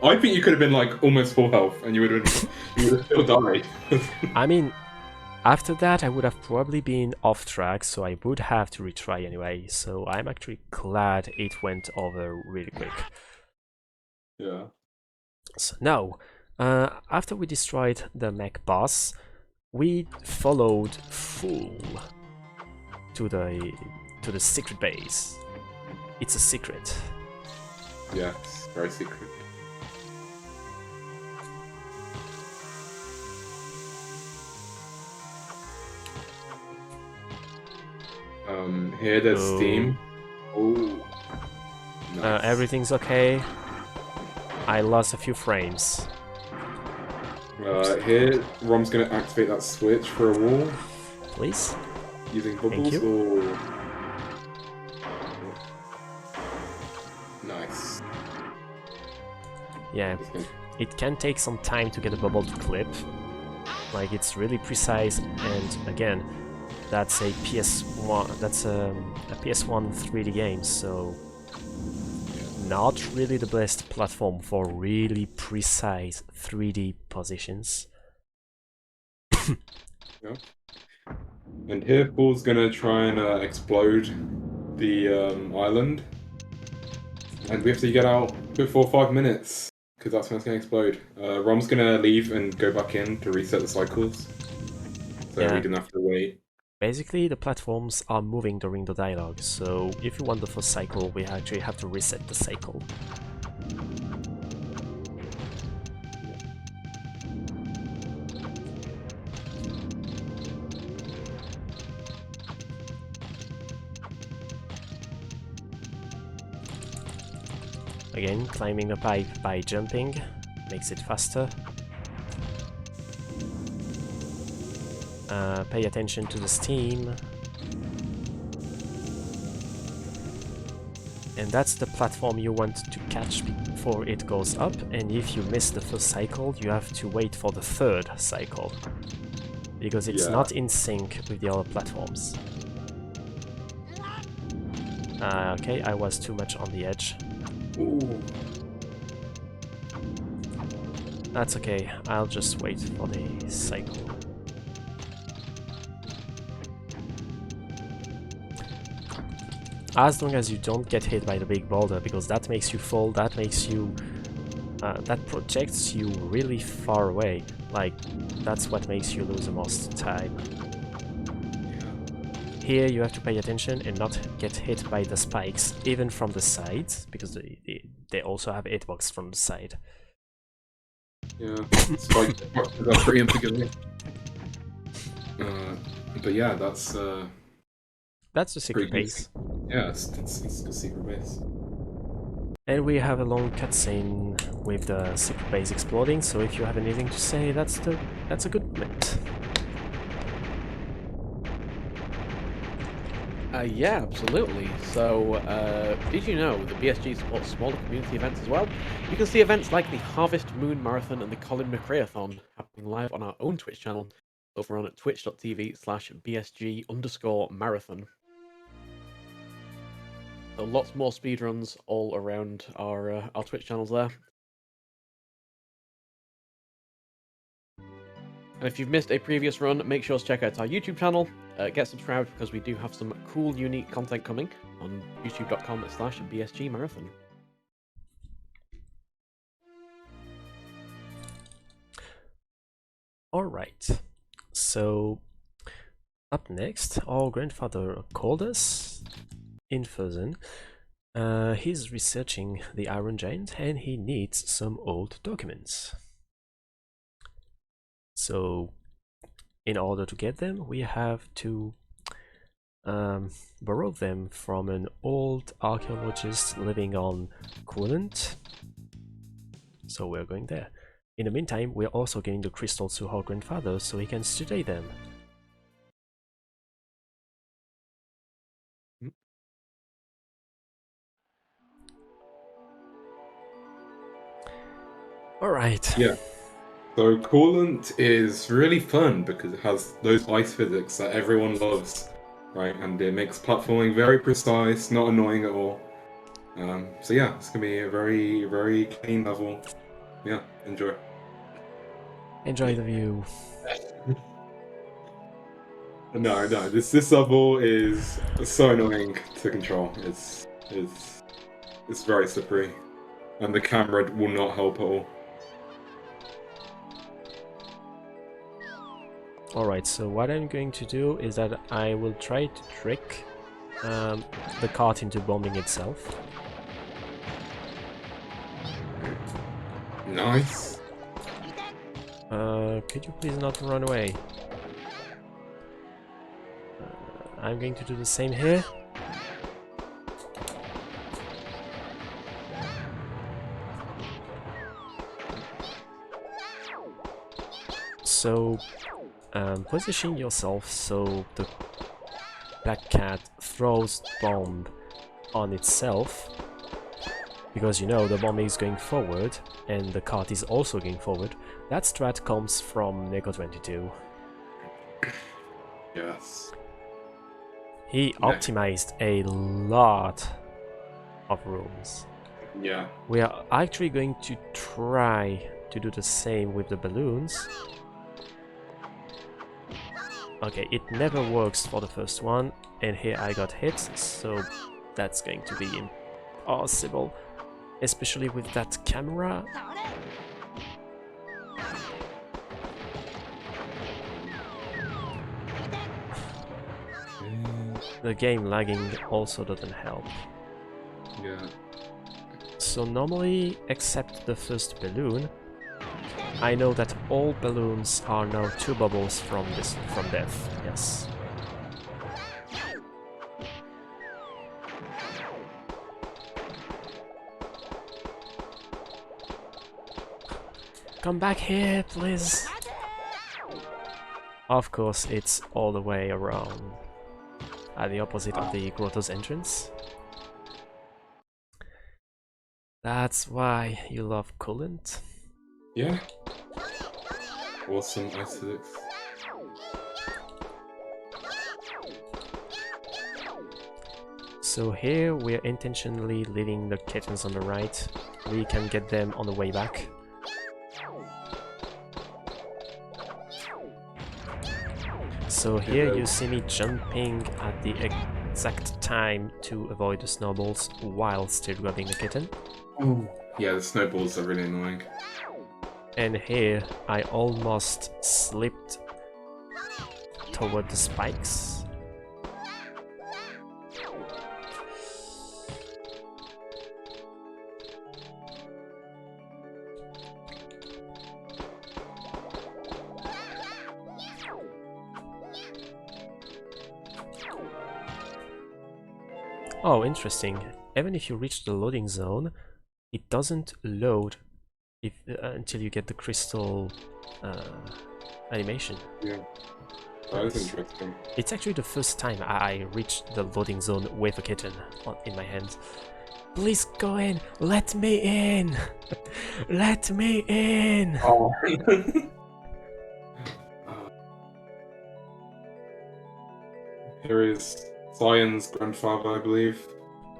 I think you could have been like almost full health, and you would have still died. I mean, after that I would have probably been off track, so I would have to retry anyway. So I'm actually glad it went over really quick. Yeah. So now, after we destroyed the mech boss, we followed full to the secret base. It's a secret. Yes, very secret. Here there's Steam. Oh. Nice. Everything's okay. I lost a few frames. Here, Rom's going to activate that switch for a wall Please. using Thank bubbles. you. Or... Nice. Yeah, it can take some time to get a bubble to clip. Like, it's really precise, and again, that's a PS1. That's a PS1 3D game, so not really the best platform for really precise 3D positions. Yeah. And here, Paul's gonna try and explode the island, and we have to get out before 5 minutes because that's when it's gonna explode. Rom's gonna leave and go back in to reset the cycles, so Yeah. we didn't have to wait. Basically, the platforms are moving during the dialogue, so if you want the first cycle, we actually have to reset the cycle. Again, climbing the pipe by jumping makes it faster. Pay attention to the steam. And that's the platform you want to catch before it goes up, and if you miss the first cycle, you have to wait for the third cycle. Because it's not in sync with the other platforms. Okay, I was too much on the edge. Ooh. That's okay, I'll just wait for the cycle. As long as you don't get hit by the big boulder, because that makes you fall, that makes you... that projects you really far away. Like, that's what makes you lose the most time. Here you have to pay attention and not get hit by the spikes, even from the sides, because they also have hitbox from the side. Yeah, spike that's pretty unforgiving. But yeah, that's the secret base. Yeah, it's a secret base. And we have a long cutscene with the secret base exploding, so if you have anything to say, that's a good moment. Yeah, absolutely. So, did you know that BSG supports smaller community events as well? You can see events like the Harvest Moon Marathon and the Colin McRae-a-thon happening live on our own Twitch channel over on twitch.tv/BSG_marathon. So lots more speedruns all around our Twitch channels there. And if you've missed a previous run, make sure to check out our YouTube channel. Get subscribed because we do have some cool, unique content coming on youtube.com/BSGmarathon. Alright, so up next, our grandfather called us in Frozen. He's researching the Iron Giant and he needs some old documents. So, in order to get them, we have to borrow them from an old archaeologist living on Coolant. So we're going there. In the meantime, we're also getting the crystals to our grandfather so he can study them. Alright. Yeah. So Coolant is really fun because it has those ice physics that everyone loves, right? And it makes platforming very precise, not annoying at all. So yeah, it's gonna be a very, very clean level. Yeah, enjoy. Enjoy the view. No, this level is so annoying to control. It's very slippery, and the camera will not help at all. Alright, so what I'm going to do is that I will try to trick the cart into bombing itself. Nice. Could you please not run away? I'm going to do the same here. So position yourself so the black cat throws bomb on itself, because you know the bomb is going forward and the cart is also going forward. That strat comes from Neko22. Yes. He optimized a lot of rooms. Yeah. We are actually going to try to do the same with the balloons. Okay, it never works for the first one, and here I got hit, so that's going to be impossible, especially with that camera. The game lagging also doesn't help. Yeah. So normally, except the first balloon, I know that all balloons are now 2 bubbles from death. Yes. Come back here, please. Of course, it's all the way around, at the opposite of the grotto's entrance. That's why you love coolant. Yeah. Awesome aesthetics. So here we're intentionally leaving the kittens on the right. We can get them on the way back. So here you see me jumping at the exact time to avoid the snowballs while still grabbing the kitten. Oh. Yeah, the snowballs are really annoying. And here I almost slipped toward the spikes. Oh, interesting. Even if you reach the loading zone, it doesn't load until you get the crystal animation. Yeah. That is interesting. It's actually the first time I reached the loading zone with a kitten in my hand. Please go in! Let me in! Let me in! Oh. Here is Zion's grandfather, I believe.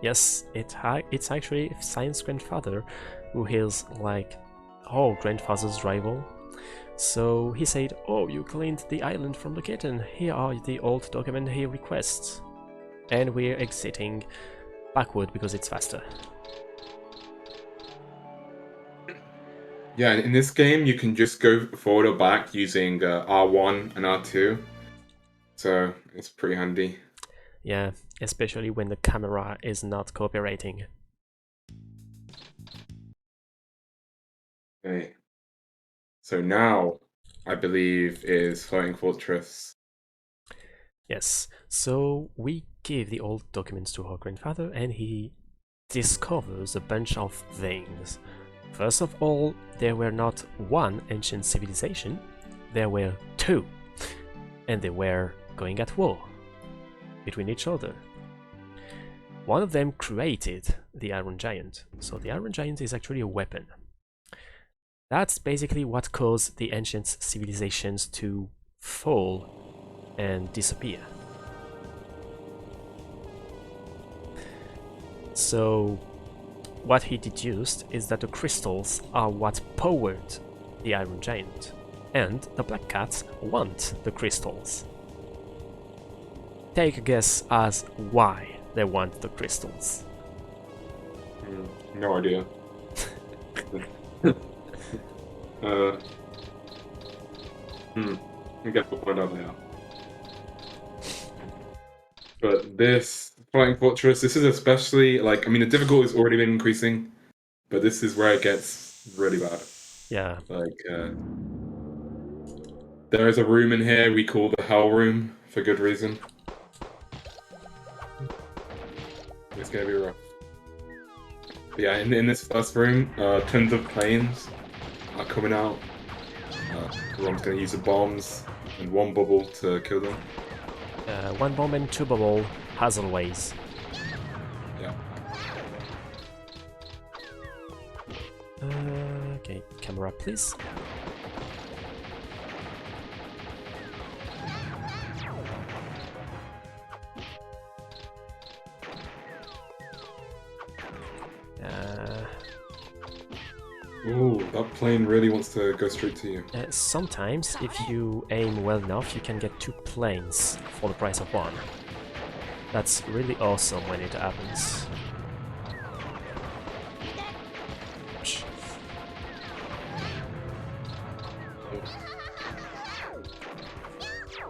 Yes, it's actually Science grandfather, who is like, oh, grandfather's rival. So he said, oh, you cleaned the island from the kitten, here are the old documents he requests. And we're exiting backward because it's faster. Yeah, in this game you can just go forward or back using R1 and R2. So it's pretty handy. Yeah, especially when the camera is not cooperating. Okay. So now, I believe, is Floating Fortress. Yes, so we give the old documents to our grandfather and he discovers a bunch of things. First of all, there were not one ancient civilization, there were 2. And they were going at war between each other. One of them created the Iron Giant, so the Iron Giant is actually a weapon. That's basically what caused the ancient civilizations to fall and disappear. So what he deduced is that the crystals are what powered the Iron Giant, and the Black Cats want the crystals. Take a guess as why they want the crystals. No idea. I guess we'll find out now. But this Floating Fortress, this is especially, like, I mean, the difficulty has already been increasing, but this is where it gets really bad. Yeah. Like, there is a room in here we call the Hell Room, for good reason. It's gonna be rough. But yeah, in this first room, tons of planes are coming out, Rom's going to use the bombs and one bubble to kill them. One bomb and two bubble, as always. Yeah. Okay, camera please. Ooh, that plane really wants to go straight to you. Sometimes, if you aim well enough, you can get 2 planes for the price of 1. That's really awesome when it happens.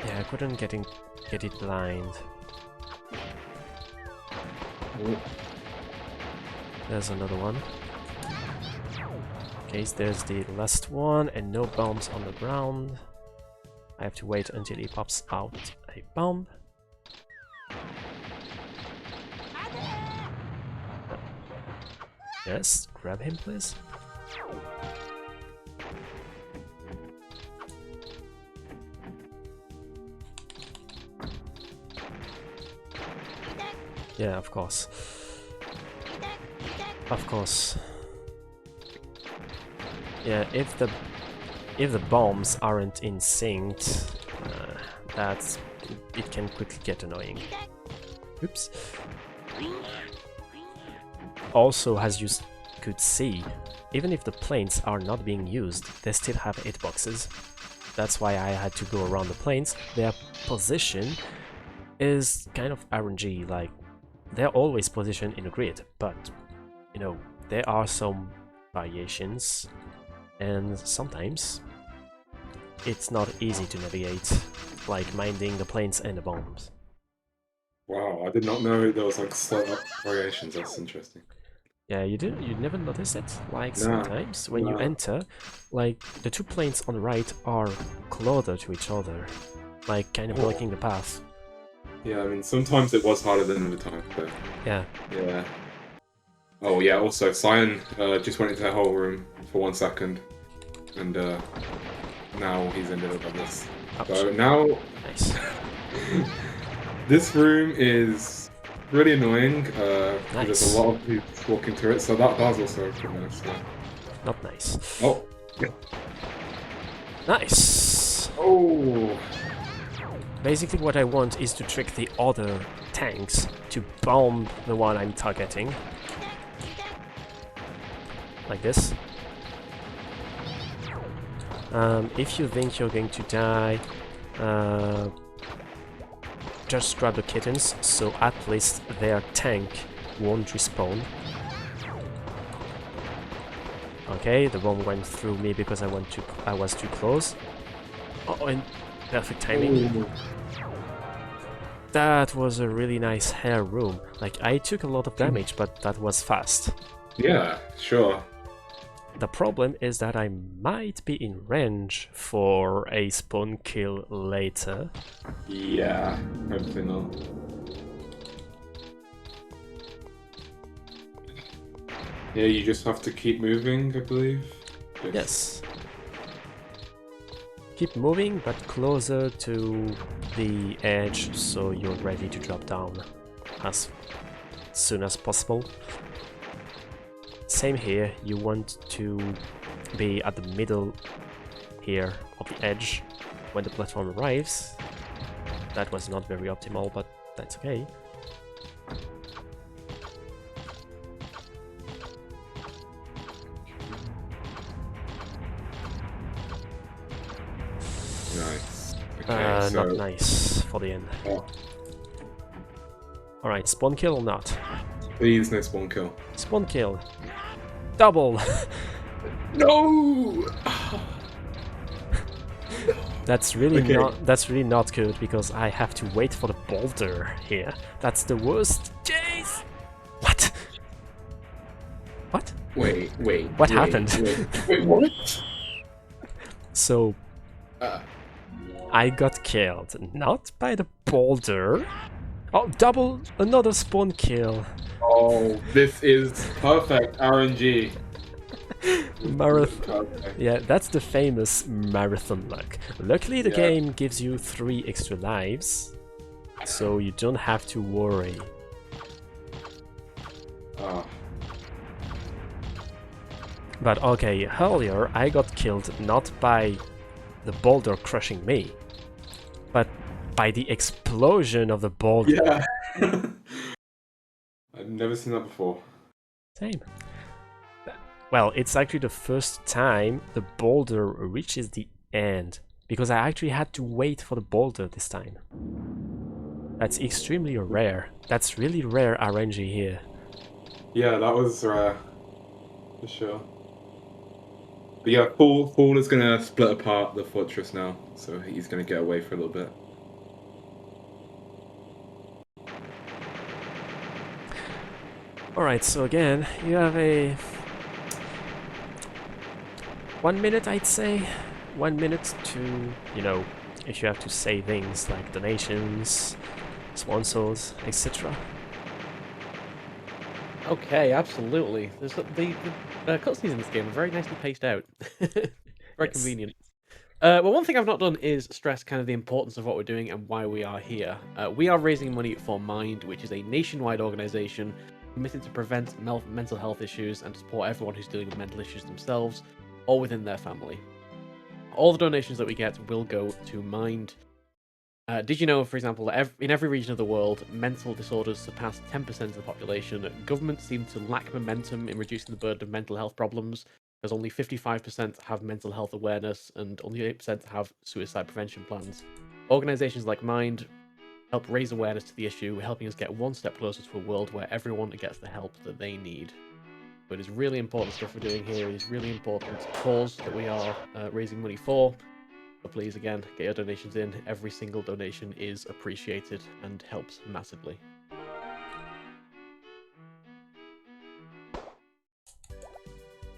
Yeah, I couldn't get it blind. Ooh. There's another one. Okay, there's the last one, and no bombs on the ground. I have to wait until he pops out a bomb. Yes, grab him, please. Yeah, of course. Of course. Yeah, if the bombs aren't in sync, it can quickly get annoying. Oops. Also, as you could see, even if the planes are not being used, they still have hitboxes. That's why I had to go around the planes. Their position is kind of RNG, like they're always positioned in a grid, but you know, there are some variations, and sometimes it's not easy to navigate, like minding the planes and the bombs. Wow, I did not know there was like slight variations. That's interesting. Yeah, you never notice it? Like Nah, sometimes when you enter, like the 2 planes on the right are closer to each other, like kind of blocking the path. Yeah, I mean, sometimes it was harder than other times, but Yeah. yeah. Oh yeah, also, Cyan just went into that whole room for 1 second, and now he's ended up like this. Ouch. So now, Nice. this room is really annoying, because Nice. there's a lot of people walking through it, so that was also pretty nice. Yeah. Not nice. Oh! Nice! Oh! Basically what I want is to trick the other tanks to bomb the one I'm targeting. Like this. If you think you're going to die, just grab the kittens, so at least their tank won't respawn. Okay, the bomb went through me because I was too close. Oh, and perfect timing. Ooh. That was a really nice hair room. Like, I took a lot of damage, but that was fast. Yeah, sure. The problem is that I might be in range for a spawn kill later. Yeah, hopefully not. Yeah, you just have to keep moving, I believe. Yes. Keep moving, but closer to the edge, so you're ready to drop down as soon as possible. Same here, you want to be at the middle here of the edge when the platform arrives. That was not very optimal, but that's okay. Nice. Okay, so... Not nice for the end. Oh, Alright, spawn kill or not? please, no spawn kill. Spawn kill. Double! No! That's really Okay. that's really not good, because I have to wait for the boulder here. That's the worst case! What? What? Wait. What happened? Wait, what? So, Uh, I got killed, not by the boulder. Oh, double, another spawn kill. oh, this is perfect RNG. Marathon. Okay. Yeah, that's the famous marathon luck. Luckily, the Yeah. game gives you 3 extra lives, so you don't have to worry. Ah. But okay, earlier I got killed not by the boulder crushing me, but by the explosion of the boulder. Yeah. I've never seen that before. Same. Well, it's actually the first time the boulder reaches the end, because I actually had to wait for the boulder this time. That's extremely rare. That's really rare RNG here. Yeah, that was rare. For sure. But yeah, Paul is gonna split apart the fortress now, so he's gonna get away for a little bit. Alright, so again, you have a 1 minute, I'd say. 1 minute to, you know, if you have to say things like donations, sponsors, etc. Okay, absolutely. There's the cutscenes in this game are very nicely paced out. Very Yes. convenient. Well, one thing I've not done is stress kind of the importance of what we're doing and why we are here. We are raising money for Mind, which is a nationwide organization committed to prevent mental health issues and to support everyone who's dealing with mental issues themselves or within their family. All the donations that we get will go to Mind. Did you know, for example, that in every region of the world, mental disorders surpass 10% of the population? Governments seem to lack momentum in reducing the burden of mental health problems, because only 55% have mental health awareness and only 8% have suicide prevention plans. Organizations like Mind help raise awareness to the issue, helping us get one step closer to a world where everyone gets the help that they need. So it is really important stuff we're doing here. It is really important cause that we are raising money for. So please, again, get your donations in. Every single donation is appreciated and helps massively.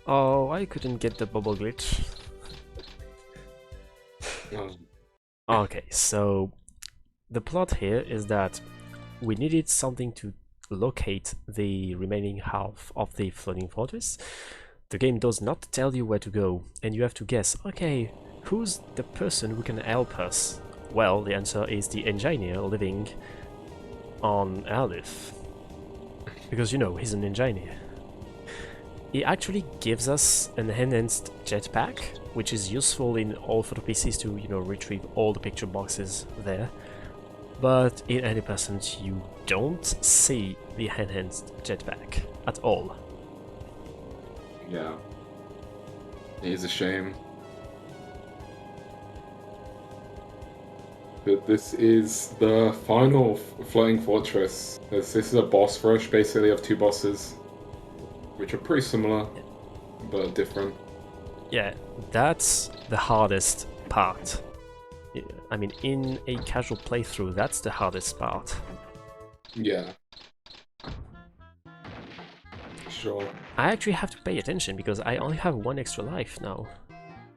Oh, I couldn't get the bubble glitch. Okay, so the plot here is that we needed something to locate the remaining half of the floating fortress. The game does not tell you where to go, and you have to guess, okay, who's the person who can help us? Well, the answer is the engineer living on Earth. Because, you know, he's an engineer. He actually gives us an enhanced jetpack, which is useful in all photo PCs to, you know, retrieve all the picture boxes there. But in 80% you don't see the enhanced jetpack at all. Yeah. It is a shame. But this is the final floating fortress. This is a boss rush, basically, of 2 bosses, which are pretty similar, but different. Yeah, that's the hardest part. I mean, in a casual playthrough, that's the hardest part. Yeah. Sure. I actually have to pay attention because I only have 1 extra life now.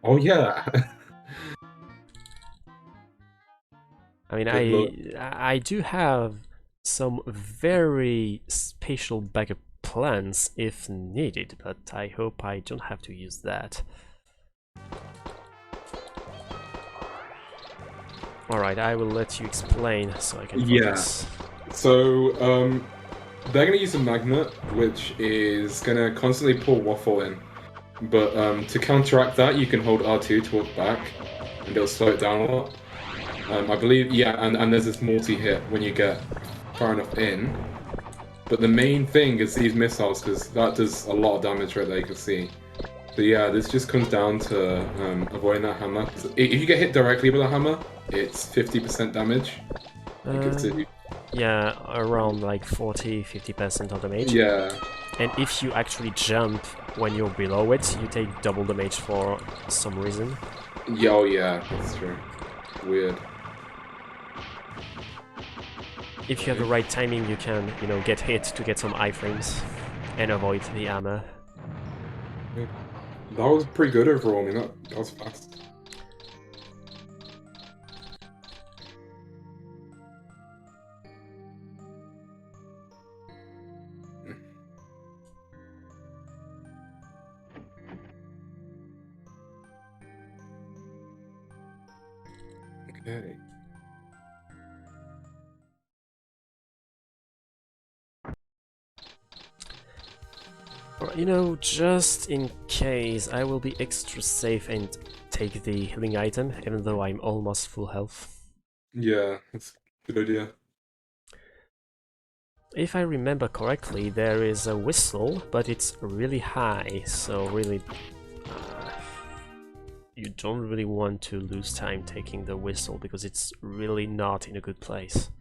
Oh yeah. I mean, Good luck. I do have some very special backup plans if needed, but I hope I don't have to use that. Alright, I will let you explain so I can focus. So, they're gonna use a magnet, which is gonna constantly pull waffle in. But to counteract that, you can hold R2 to walk back, and it'll slow it down a lot. I believe, yeah, and there's this multi-hit when you get far enough in. But the main thing is these missiles, because that does a lot of damage right there, you can see. So yeah, this just comes down to avoiding that hammer. So if you get hit directly with a hammer, it's 50% damage. Yeah, around like 40-50% of damage. Yeah. And if you actually jump when you're below it, you take double damage for some reason. Yeah, oh yeah, that's true. Weird. If you have the right timing, you can, you know, get hit to get some iframes and avoid the hammer. That was pretty good overall. I mean, that was fast. Okay. You know, just in case, I will be extra safe and take the healing item, even though I'm almost full health. Yeah, that's a good idea. If I remember correctly, there is a whistle, but it's really high, so really... you don't really want to lose time taking the whistle, because it's really not in a good place.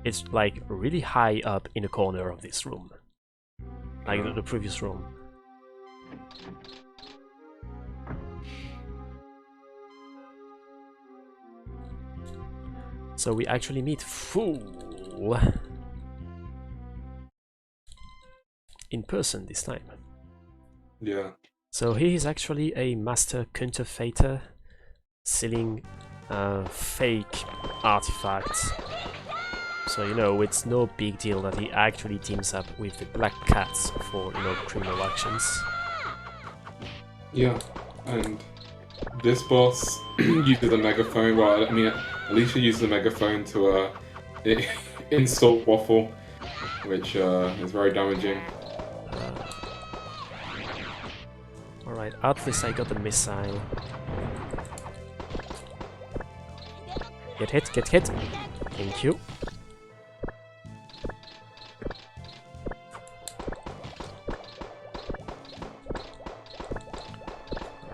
It's like really high up in a corner of this room. Like the previous room. So we actually meet Fool in person this time. Yeah. So he is actually a master counterfeiter, selling fake artifacts. So you know, it's no big deal that he actually teams up with the Black Cats for, you know, criminal actions. Yeah, and this boss uses a megaphone. Well, I mean, Alicia uses a megaphone to insult Waffle, which is very damaging. Alright, at least I got a missile. Get hit, get hit. Thank you.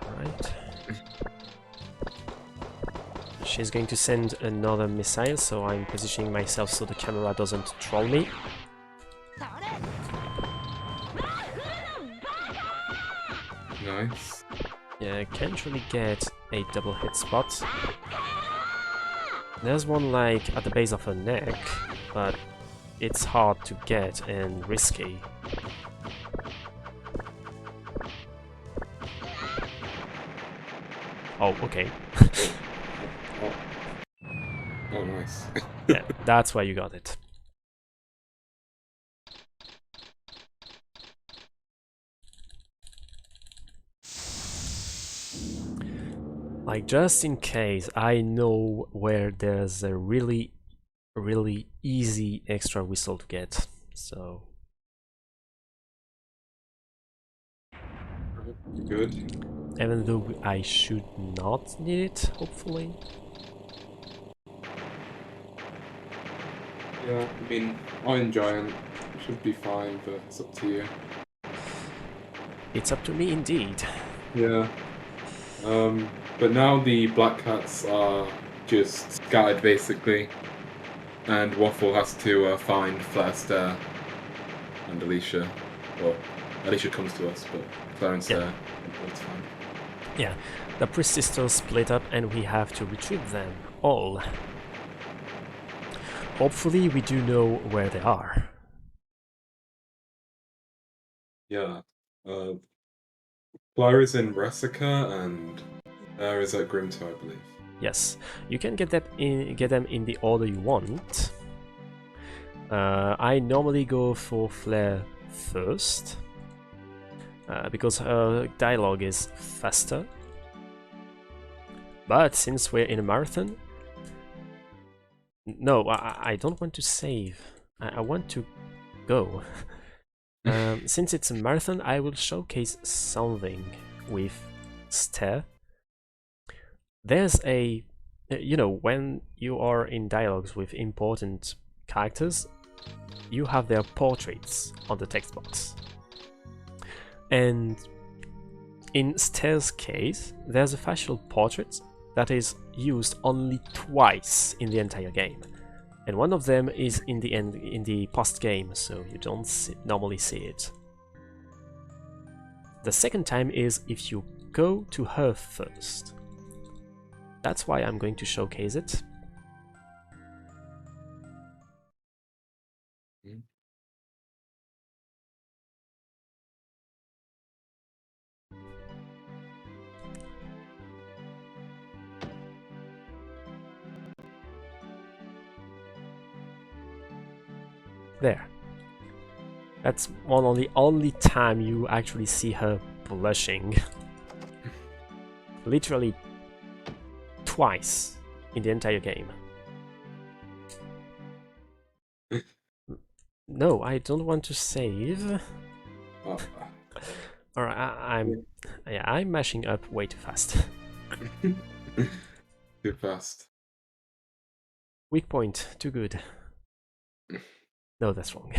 Alright. She's going to send another missile, so I'm positioning myself so the camera doesn't troll me. Nice. Yeah, I can't really get a double hit spot. There's one like at the base of her neck, but it's hard to get and risky. Oh, okay. Oh, nice. Yeah, that's why you got it. Like, just in case, I know where there's a really easy extra whistle to get, so... Good. Even though I should not need it, hopefully. Yeah, I mean, Iron Giant should be fine, but it's up to you. It's up to me indeed. Yeah. But now the Black Cats are just scattered, basically. And Waffle has to find Flare Stare and Alicia. Well, Alicia comes to us, but Flare and Stare, it's fine. Yeah, the Priest Sisters split up and we have to retrieve them all. Hopefully we do know where they are. Yeah. Flare is in Resica and Flare is at Grimto, I believe. Yes, you can get them in the order you want. I normally go for Flare first, because her dialogue is faster. But since we're in a marathon... No, I don't want to save. I want to go. Since it's a marathon, I will showcase something with Stare. There's a... You know, when you are in dialogues with important characters, you have their portraits on the text box. And in Stare's case, there's a facial portrait that is used only twice in the entire game. And one of them is in the end, in the post-game, so you don't normally see it. The second time is if you go to her first. That's why I'm going to showcase it. There. That's one of the only time you actually see her blushing. Literally twice in the entire game. No, I don't want to save. Oh. Alright, I'm mashing up way too fast. Too fast. Weak point, too good. No, that's wrong.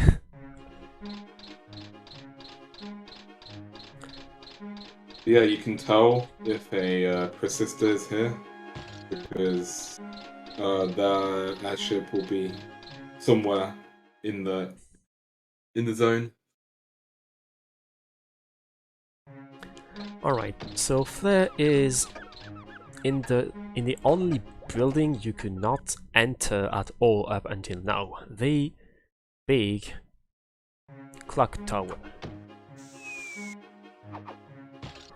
Yeah, you can tell if a persister is here because the airship will be somewhere in the zone. Alright, so Flare is in the only building you could not enter at all up until now. The big clock tower.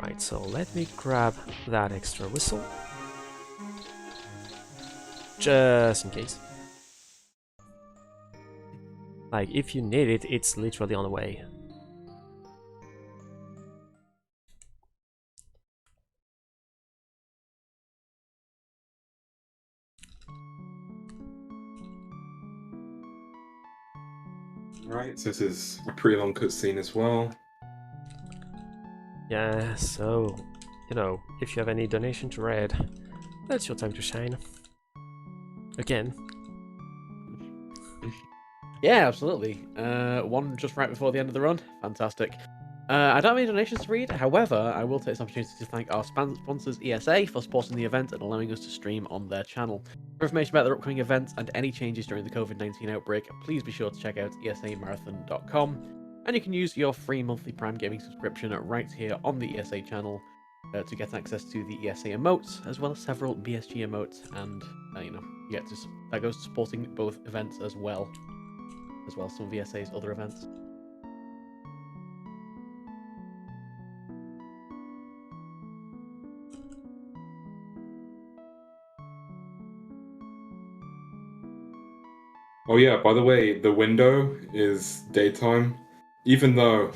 Right, so let me grab that extra whistle. Just in case. Like, if you need it, it's literally on the way. Right, so this is a pretty long cutscene as well. Yeah, so, you know, if you have any donation to Red, that's your time to shine. Again. Yeah, absolutely. One just right before the end of the run. Fantastic. I don't have any donations to read, however, I will take this opportunity to thank our sponsors ESA for supporting the event and allowing us to stream on their channel. For information about their upcoming events and any changes during the COVID-19 outbreak, please be sure to check out esamarathon.com, and you can use your free monthly Prime Gaming subscription right here on the ESA channel to get access to the ESA emotes, as well as several BSG emotes, and, you know, you get to, that goes to supporting both events as well as some of ESA's other events. Oh yeah, by the way, the window is daytime, even though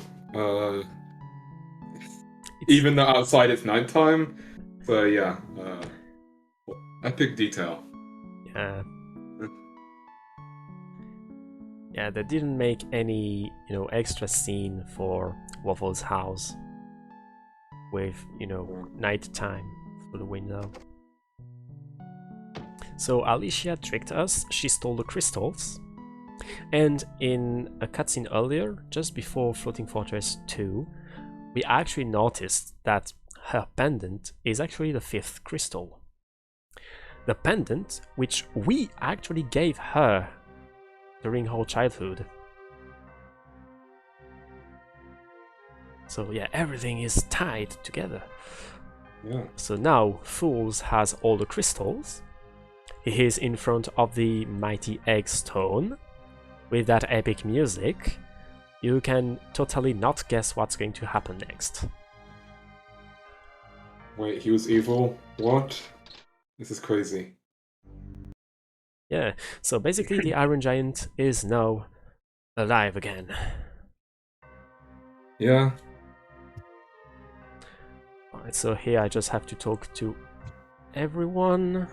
outside it's nighttime. So yeah, epic detail. Yeah. Yeah, they didn't make any, you know, extra scene for Waffle's house with, you know, nighttime for the window. So Alicia tricked us, she stole the crystals, and in a cutscene earlier, just before Floating Fortress 2, we actually noticed that her pendant is actually the 5th crystal. The pendant which we actually gave her during her childhood. So yeah, everything is tied together. Yeah. So now Fools has all the crystals. He is in front of the mighty egg stone with that epic music. You can totally not guess what's going to happen next. Wait, he was evil? What? This is crazy. Yeah, so basically the Iron Giant is now alive again. Yeah. Alright, so here I just have to talk to everyone.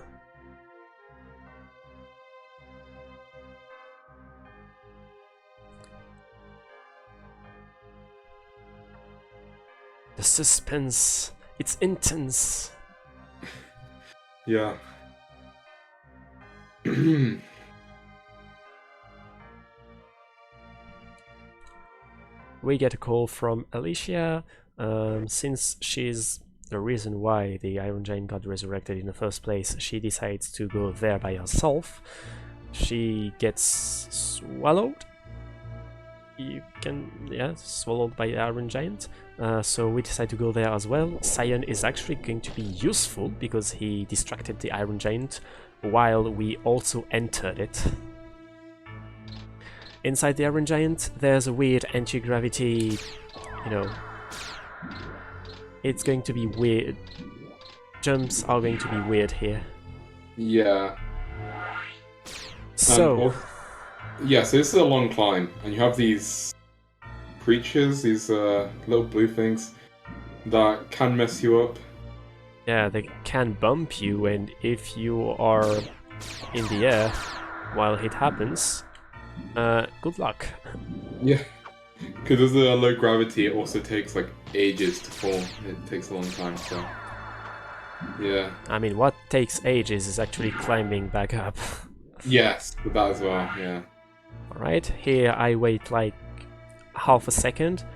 The suspense, it's intense. Yeah. We get a call from Alicia, since she's the reason why the Iron Giant got resurrected in the first place. She decides to go there by herself. She gets swallowed. You can, yeah, swallowed by the Iron Giant. So we decide to go there as well. Cyan is actually going to be useful because he distracted the Iron Giant while we also entered it. Inside the Iron Giant, there's a weird anti-gravity, you know, it's going to be weird. Jumps are going to be weird here. Yeah. So... yeah, so this is a long climb, and you have these creatures, these little blue things, that can mess you up. Yeah, they can bump you, and if you are in the air while it happens, good luck. Yeah. Because there's a low gravity, it also takes like ages to fall. It takes a long time, so. Yeah. I mean, what takes ages is actually climbing back up. Yes, that as well, yeah. Alright, here I wait like half a second,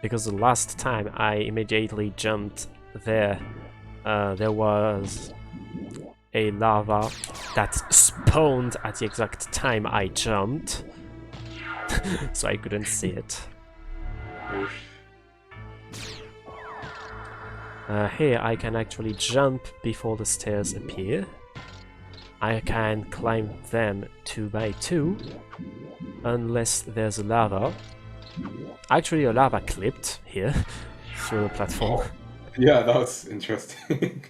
because the last time I immediately jumped there, there was a lava that spawned at the exact time I jumped, so I couldn't see it. Oof. Here I can actually jump before the stairs appear. I can climb them 2 by 2, unless there's a lava. Actually, a lava clipped here through the platform. Yeah, that was interesting.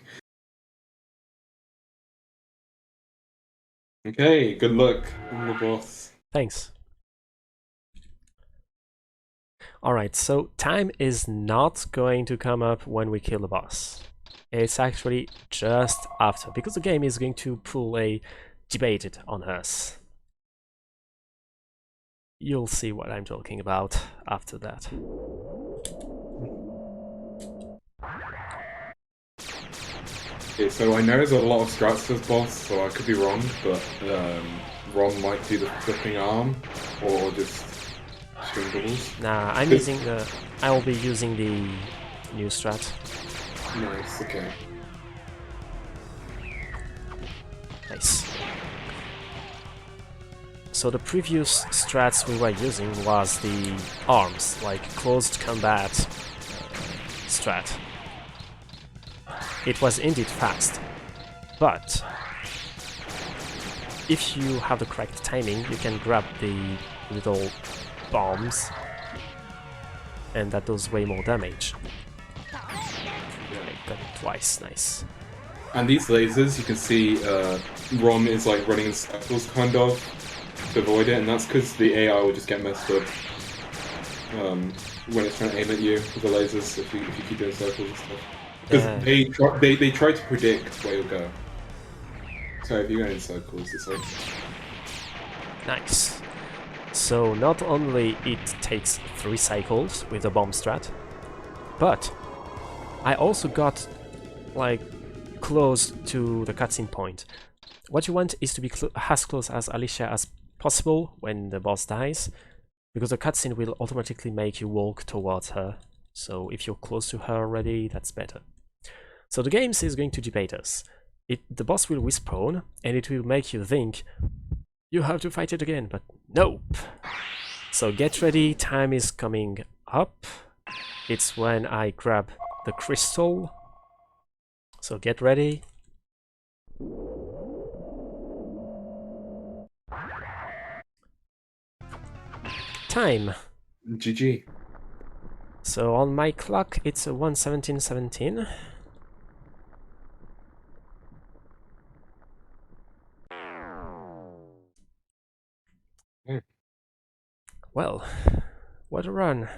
Okay, good luck on the boss. Thanks. Alright, so time is not going to come up when we kill the boss. It's actually just after, because the game is going to pull a debated on us. You'll see what I'm talking about after that. Okay, so I know there's a lot of strats to this boss, so I could be wrong, but Rom might do the flipping arm, or just string doubles. Nah, I'm using the... I will be using the new strat. Nice, okay. Nice. So the previous strats we were using was the arms, like closed combat strat. It was indeed fast, but if you have the correct timing, you can grab the little bombs, and that does way more damage. I got it twice, nice. And these lasers, you can see Rom is like running in circles, kind of, to avoid it, and that's because the AI will just get messed up when it's trying to aim at you with the lasers if you keep doing circles and stuff. Because they try to predict where you'll go. So if you're going in circles, it's like... Nice. So not only it takes 3 cycles with the bomb strat, but I also got like close to the cutscene point. What you want is to be as close as Alicia as possible when the boss dies, because the cutscene will automatically make you walk towards her. So if you're close to her already, that's better. So the game is going to debate us. The boss will respawn, and it will make you think, you have to fight it again, but nope. So get ready, time is coming up. It's when I grab the crystal. So get ready. Time. GG. So on my clock it's a 1:17:17. Well, what a run.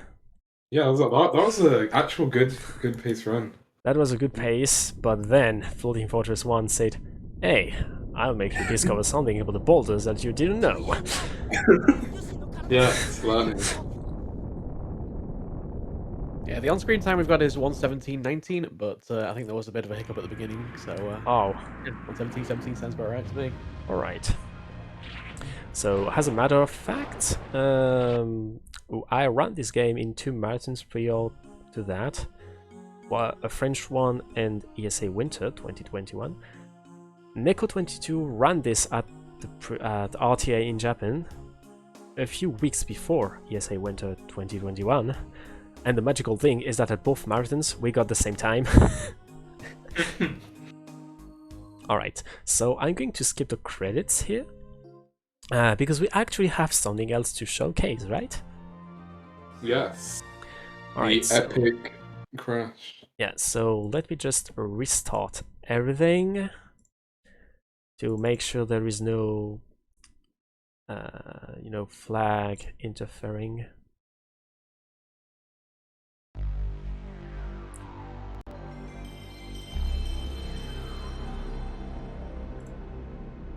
Yeah, that was an actual good pace run. That was a good pace, but then Floating Fortress 1 said, hey, I'll make you discover something about the boulders that you didn't know. Yeah, it's learning. Yeah, the on-screen time we've got is 1:17:19, but I think there was a bit of a hiccup at the beginning, so Oh, yeah, 1:17:17 sounds about right to me. alright. So, as a matter of fact, I ran this game in 2 marathons prior to that. Well, a French one and ESA Winter 2021. Neko22 ran this at RTA in Japan a few weeks before ESA Winter 2021. And the magical thing is that at both marathons we got the same time. Alright, so I'm going to skip the credits here. Because we actually have something else to showcase, right? Yes. Alright, The epic crash. yeah, so let me just restart everything to make sure there is no, flag interfering.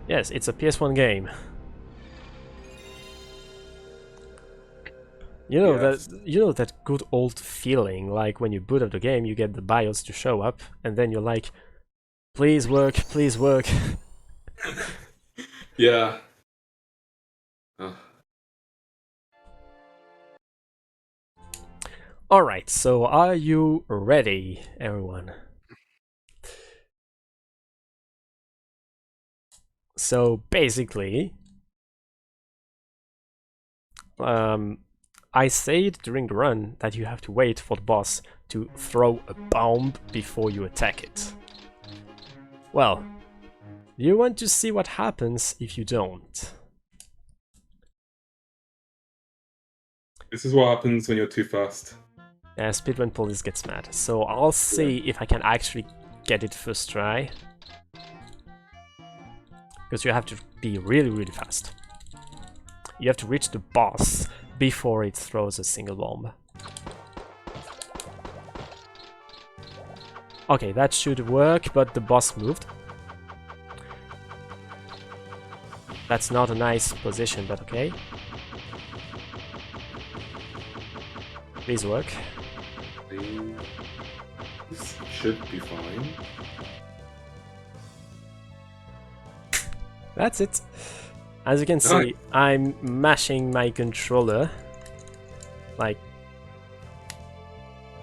Yes, it's a PS1 game. You know Yes. that good old feeling, like when you boot up the game, you get the BIOS to show up, and then you're like, please work, please work. Yeah. Oh. Alright, so are you ready, everyone? So basically, I said during the run that you have to wait for the boss to throw a bomb before you attack it. Well, you want to see what happens if you don't. This is what happens when you're too fast. Speedrun Police gets mad, so I'll see if I can actually get it first try. Because you have to be really, really fast. You have to reach the boss before it throws a single bomb. Okay, that should work, but the boss moved. That's not a nice position, but okay. Please work. This should be fine. That's it. As you can see, I'm mashing my controller. Like,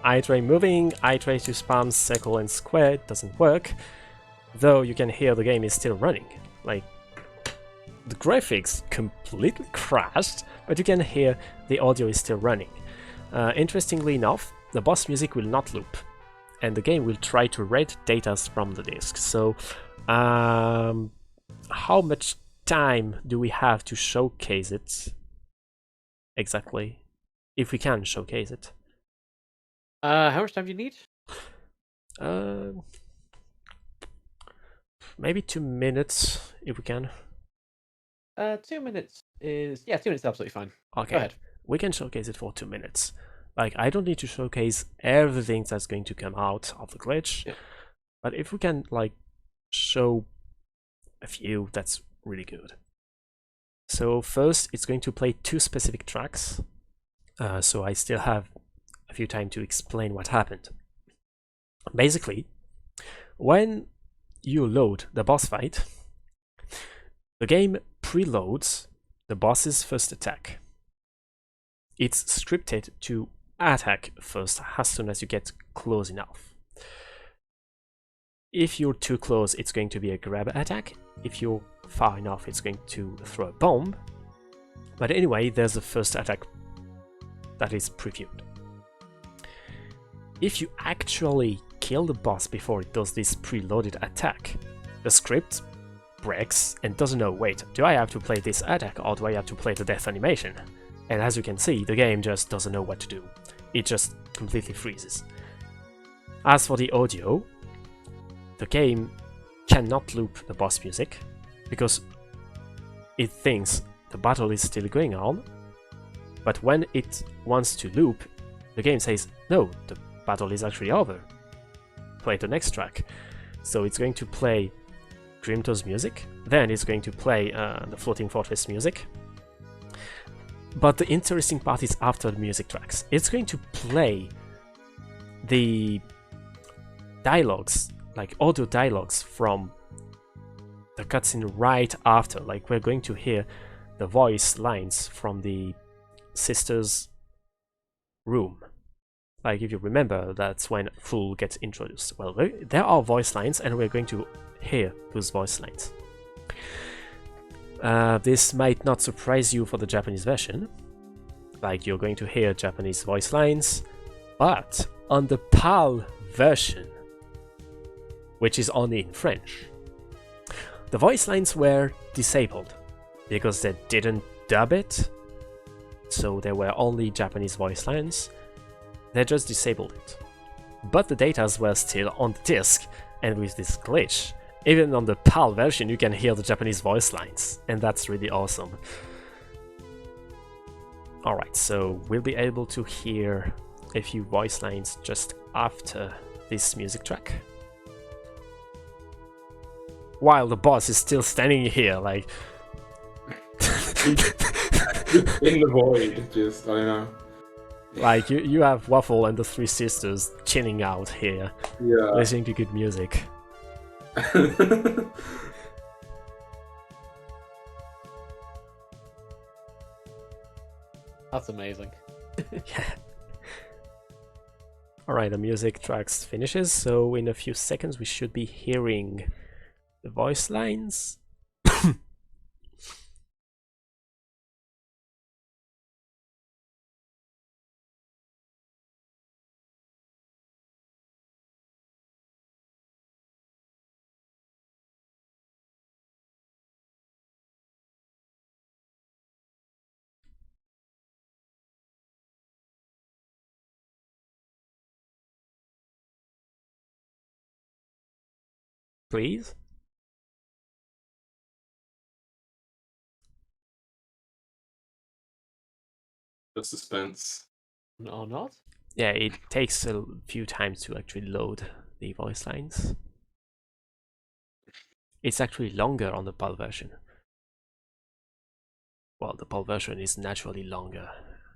I try moving, I try to spam circle and square, it doesn't work. Though you can hear the game is still running. Like, the graphics completely crashed, but you can hear the audio is still running. Interestingly enough, the boss music will not loop, and the game will try to read data from the disk. So, how much time do we have to showcase it? Exactly. If we can showcase it. How much time do you need? Maybe 2 minutes, if we can. 2 minutes is... Yeah, 2 minutes is absolutely fine. Okay. Go ahead. We can showcase it for 2 minutes. Like, I don't need to showcase everything that's going to come out of the glitch. Yeah. But if we can, like, show a few, that's really good. So first, it's going to play 2 specific tracks. So I still have a few time to explain what happened. Basically, when you load the boss fight, the game preloads the boss's first attack. It's scripted to attack first as soon as you get close enough. If you're too close, it's going to be a grab attack. If you're far enough, it's going to throw a bomb. But anyway, there's a first attack that is previewed. If you actually kill the boss before it does this preloaded attack, the script breaks and doesn't know, wait, do I have to play this attack or do I have to play the death animation? And as you can see, the game just doesn't know what to do. It just completely freezes. As for the audio, the game cannot loop the boss music because it thinks the battle is still going on, but when it wants to loop, the game says, no, the battle is actually over. Play the next track. So it's going to play Grimto's music, then it's going to play the Floating Fortress music. But the interesting part is after the music tracks. It's going to play the dialogues, like audio dialogues from the cutscene right after. Like, we're going to hear the voice lines from the sister's room. Like, if you remember, that's when Fool gets introduced. Well, there are voice lines, and we're going to hear those voice lines. This might not surprise you for the Japanese version. Like, you're going to hear Japanese voice lines, but on the PAL version, which is only in French, the voice lines were disabled because they didn't dub it, so there were only Japanese voice lines. They just disabled it. But the datas were still on the disk, and with this glitch, even on the PAL version you can hear the Japanese voice lines, and that's really awesome. Alright, so we'll be able to hear a few voice lines just after this music track. while the boss is still standing here, like. In the void, just, I don't know. Like, you have Waffle and the three sisters chilling out here, Yeah. listening to good music. That's amazing. Yeah. Alright, the music tracks finishes, so in a few seconds we should be hearing the voice lines. Please? The suspense. Or not? Yeah, it takes a few times to actually load the voice lines. It's actually longer on the PAL version. Well, the PAL version is naturally longer,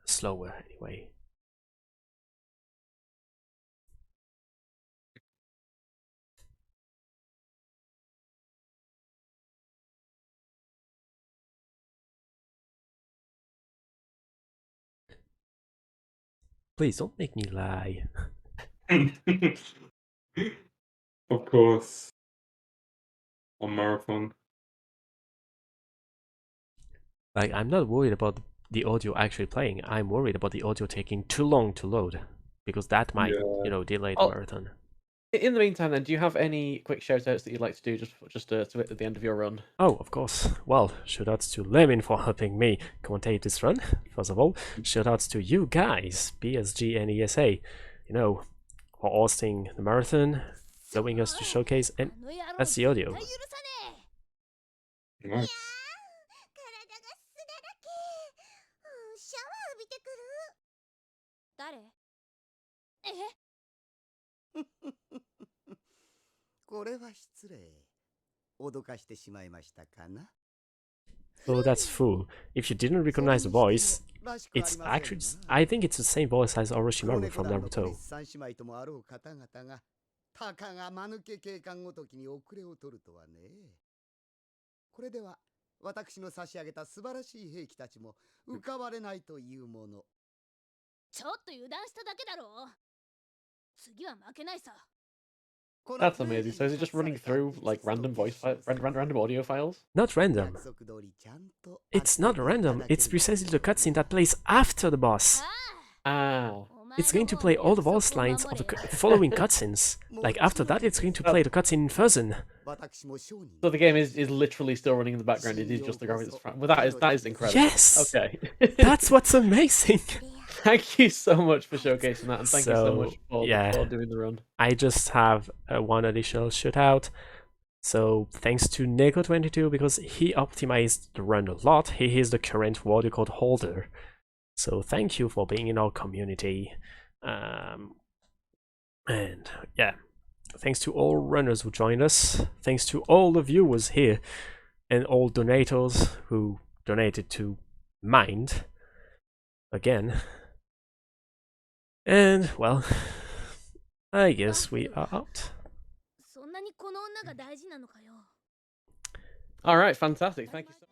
slower anyway. Please don't make me lie. Of course. On Marathon. Like, I'm not worried about the audio actually playing, I'm worried about the audio taking too long to load. Because that might, Yeah. you know, delay the marathon. In the meantime, then, do you have any quick shout-outs that you'd like to do just at the end of your run? Oh, of course. Well, shoutouts to Lemon for helping me commentate this run, first of all. Shoutouts to you guys, BSG and ESA, you know, for hosting the marathon, allowing us to showcase, and that's the audio. Nice. シャワー浴びてくる。誰？これは失礼。脅かしてしまいましたかな。 So that's full. If you didn't recognize the voice, it's actually, I think it's the same voice as Orochimaru from Naruto. 三姉妹ともあろう方々がたかが間抜け警官ごときに遅れを取るとはね。これでは私の差し上げた素晴らしい兵器たちも浮かばれないというもの。ちょっと油断しただけだろう。次は負けないさ。 That's amazing. So is it just running through like random random audio files? Not random. It's not random, it's precisely the cutscene that plays after the boss. Ah. It's going to play all the voice lines of the following cutscenes. Like after that, it's going to play the cutscene in Frozen. So the game is literally still running in the background. It is just the graphics. Well, that is incredible. Yes. Okay. That's what's amazing. Thank you so much for showcasing that, and thank you so much for doing the run. I just have one additional shootout. So thanks to Neko22 because he optimized the run a lot. He is the current world record holder. So thank you for being in our community. And yeah, thanks to all runners who joined us. Thanks to all the viewers here and all donators who donated to Mind again. And well, I guess we are out. All right, fantastic. Thank you so much.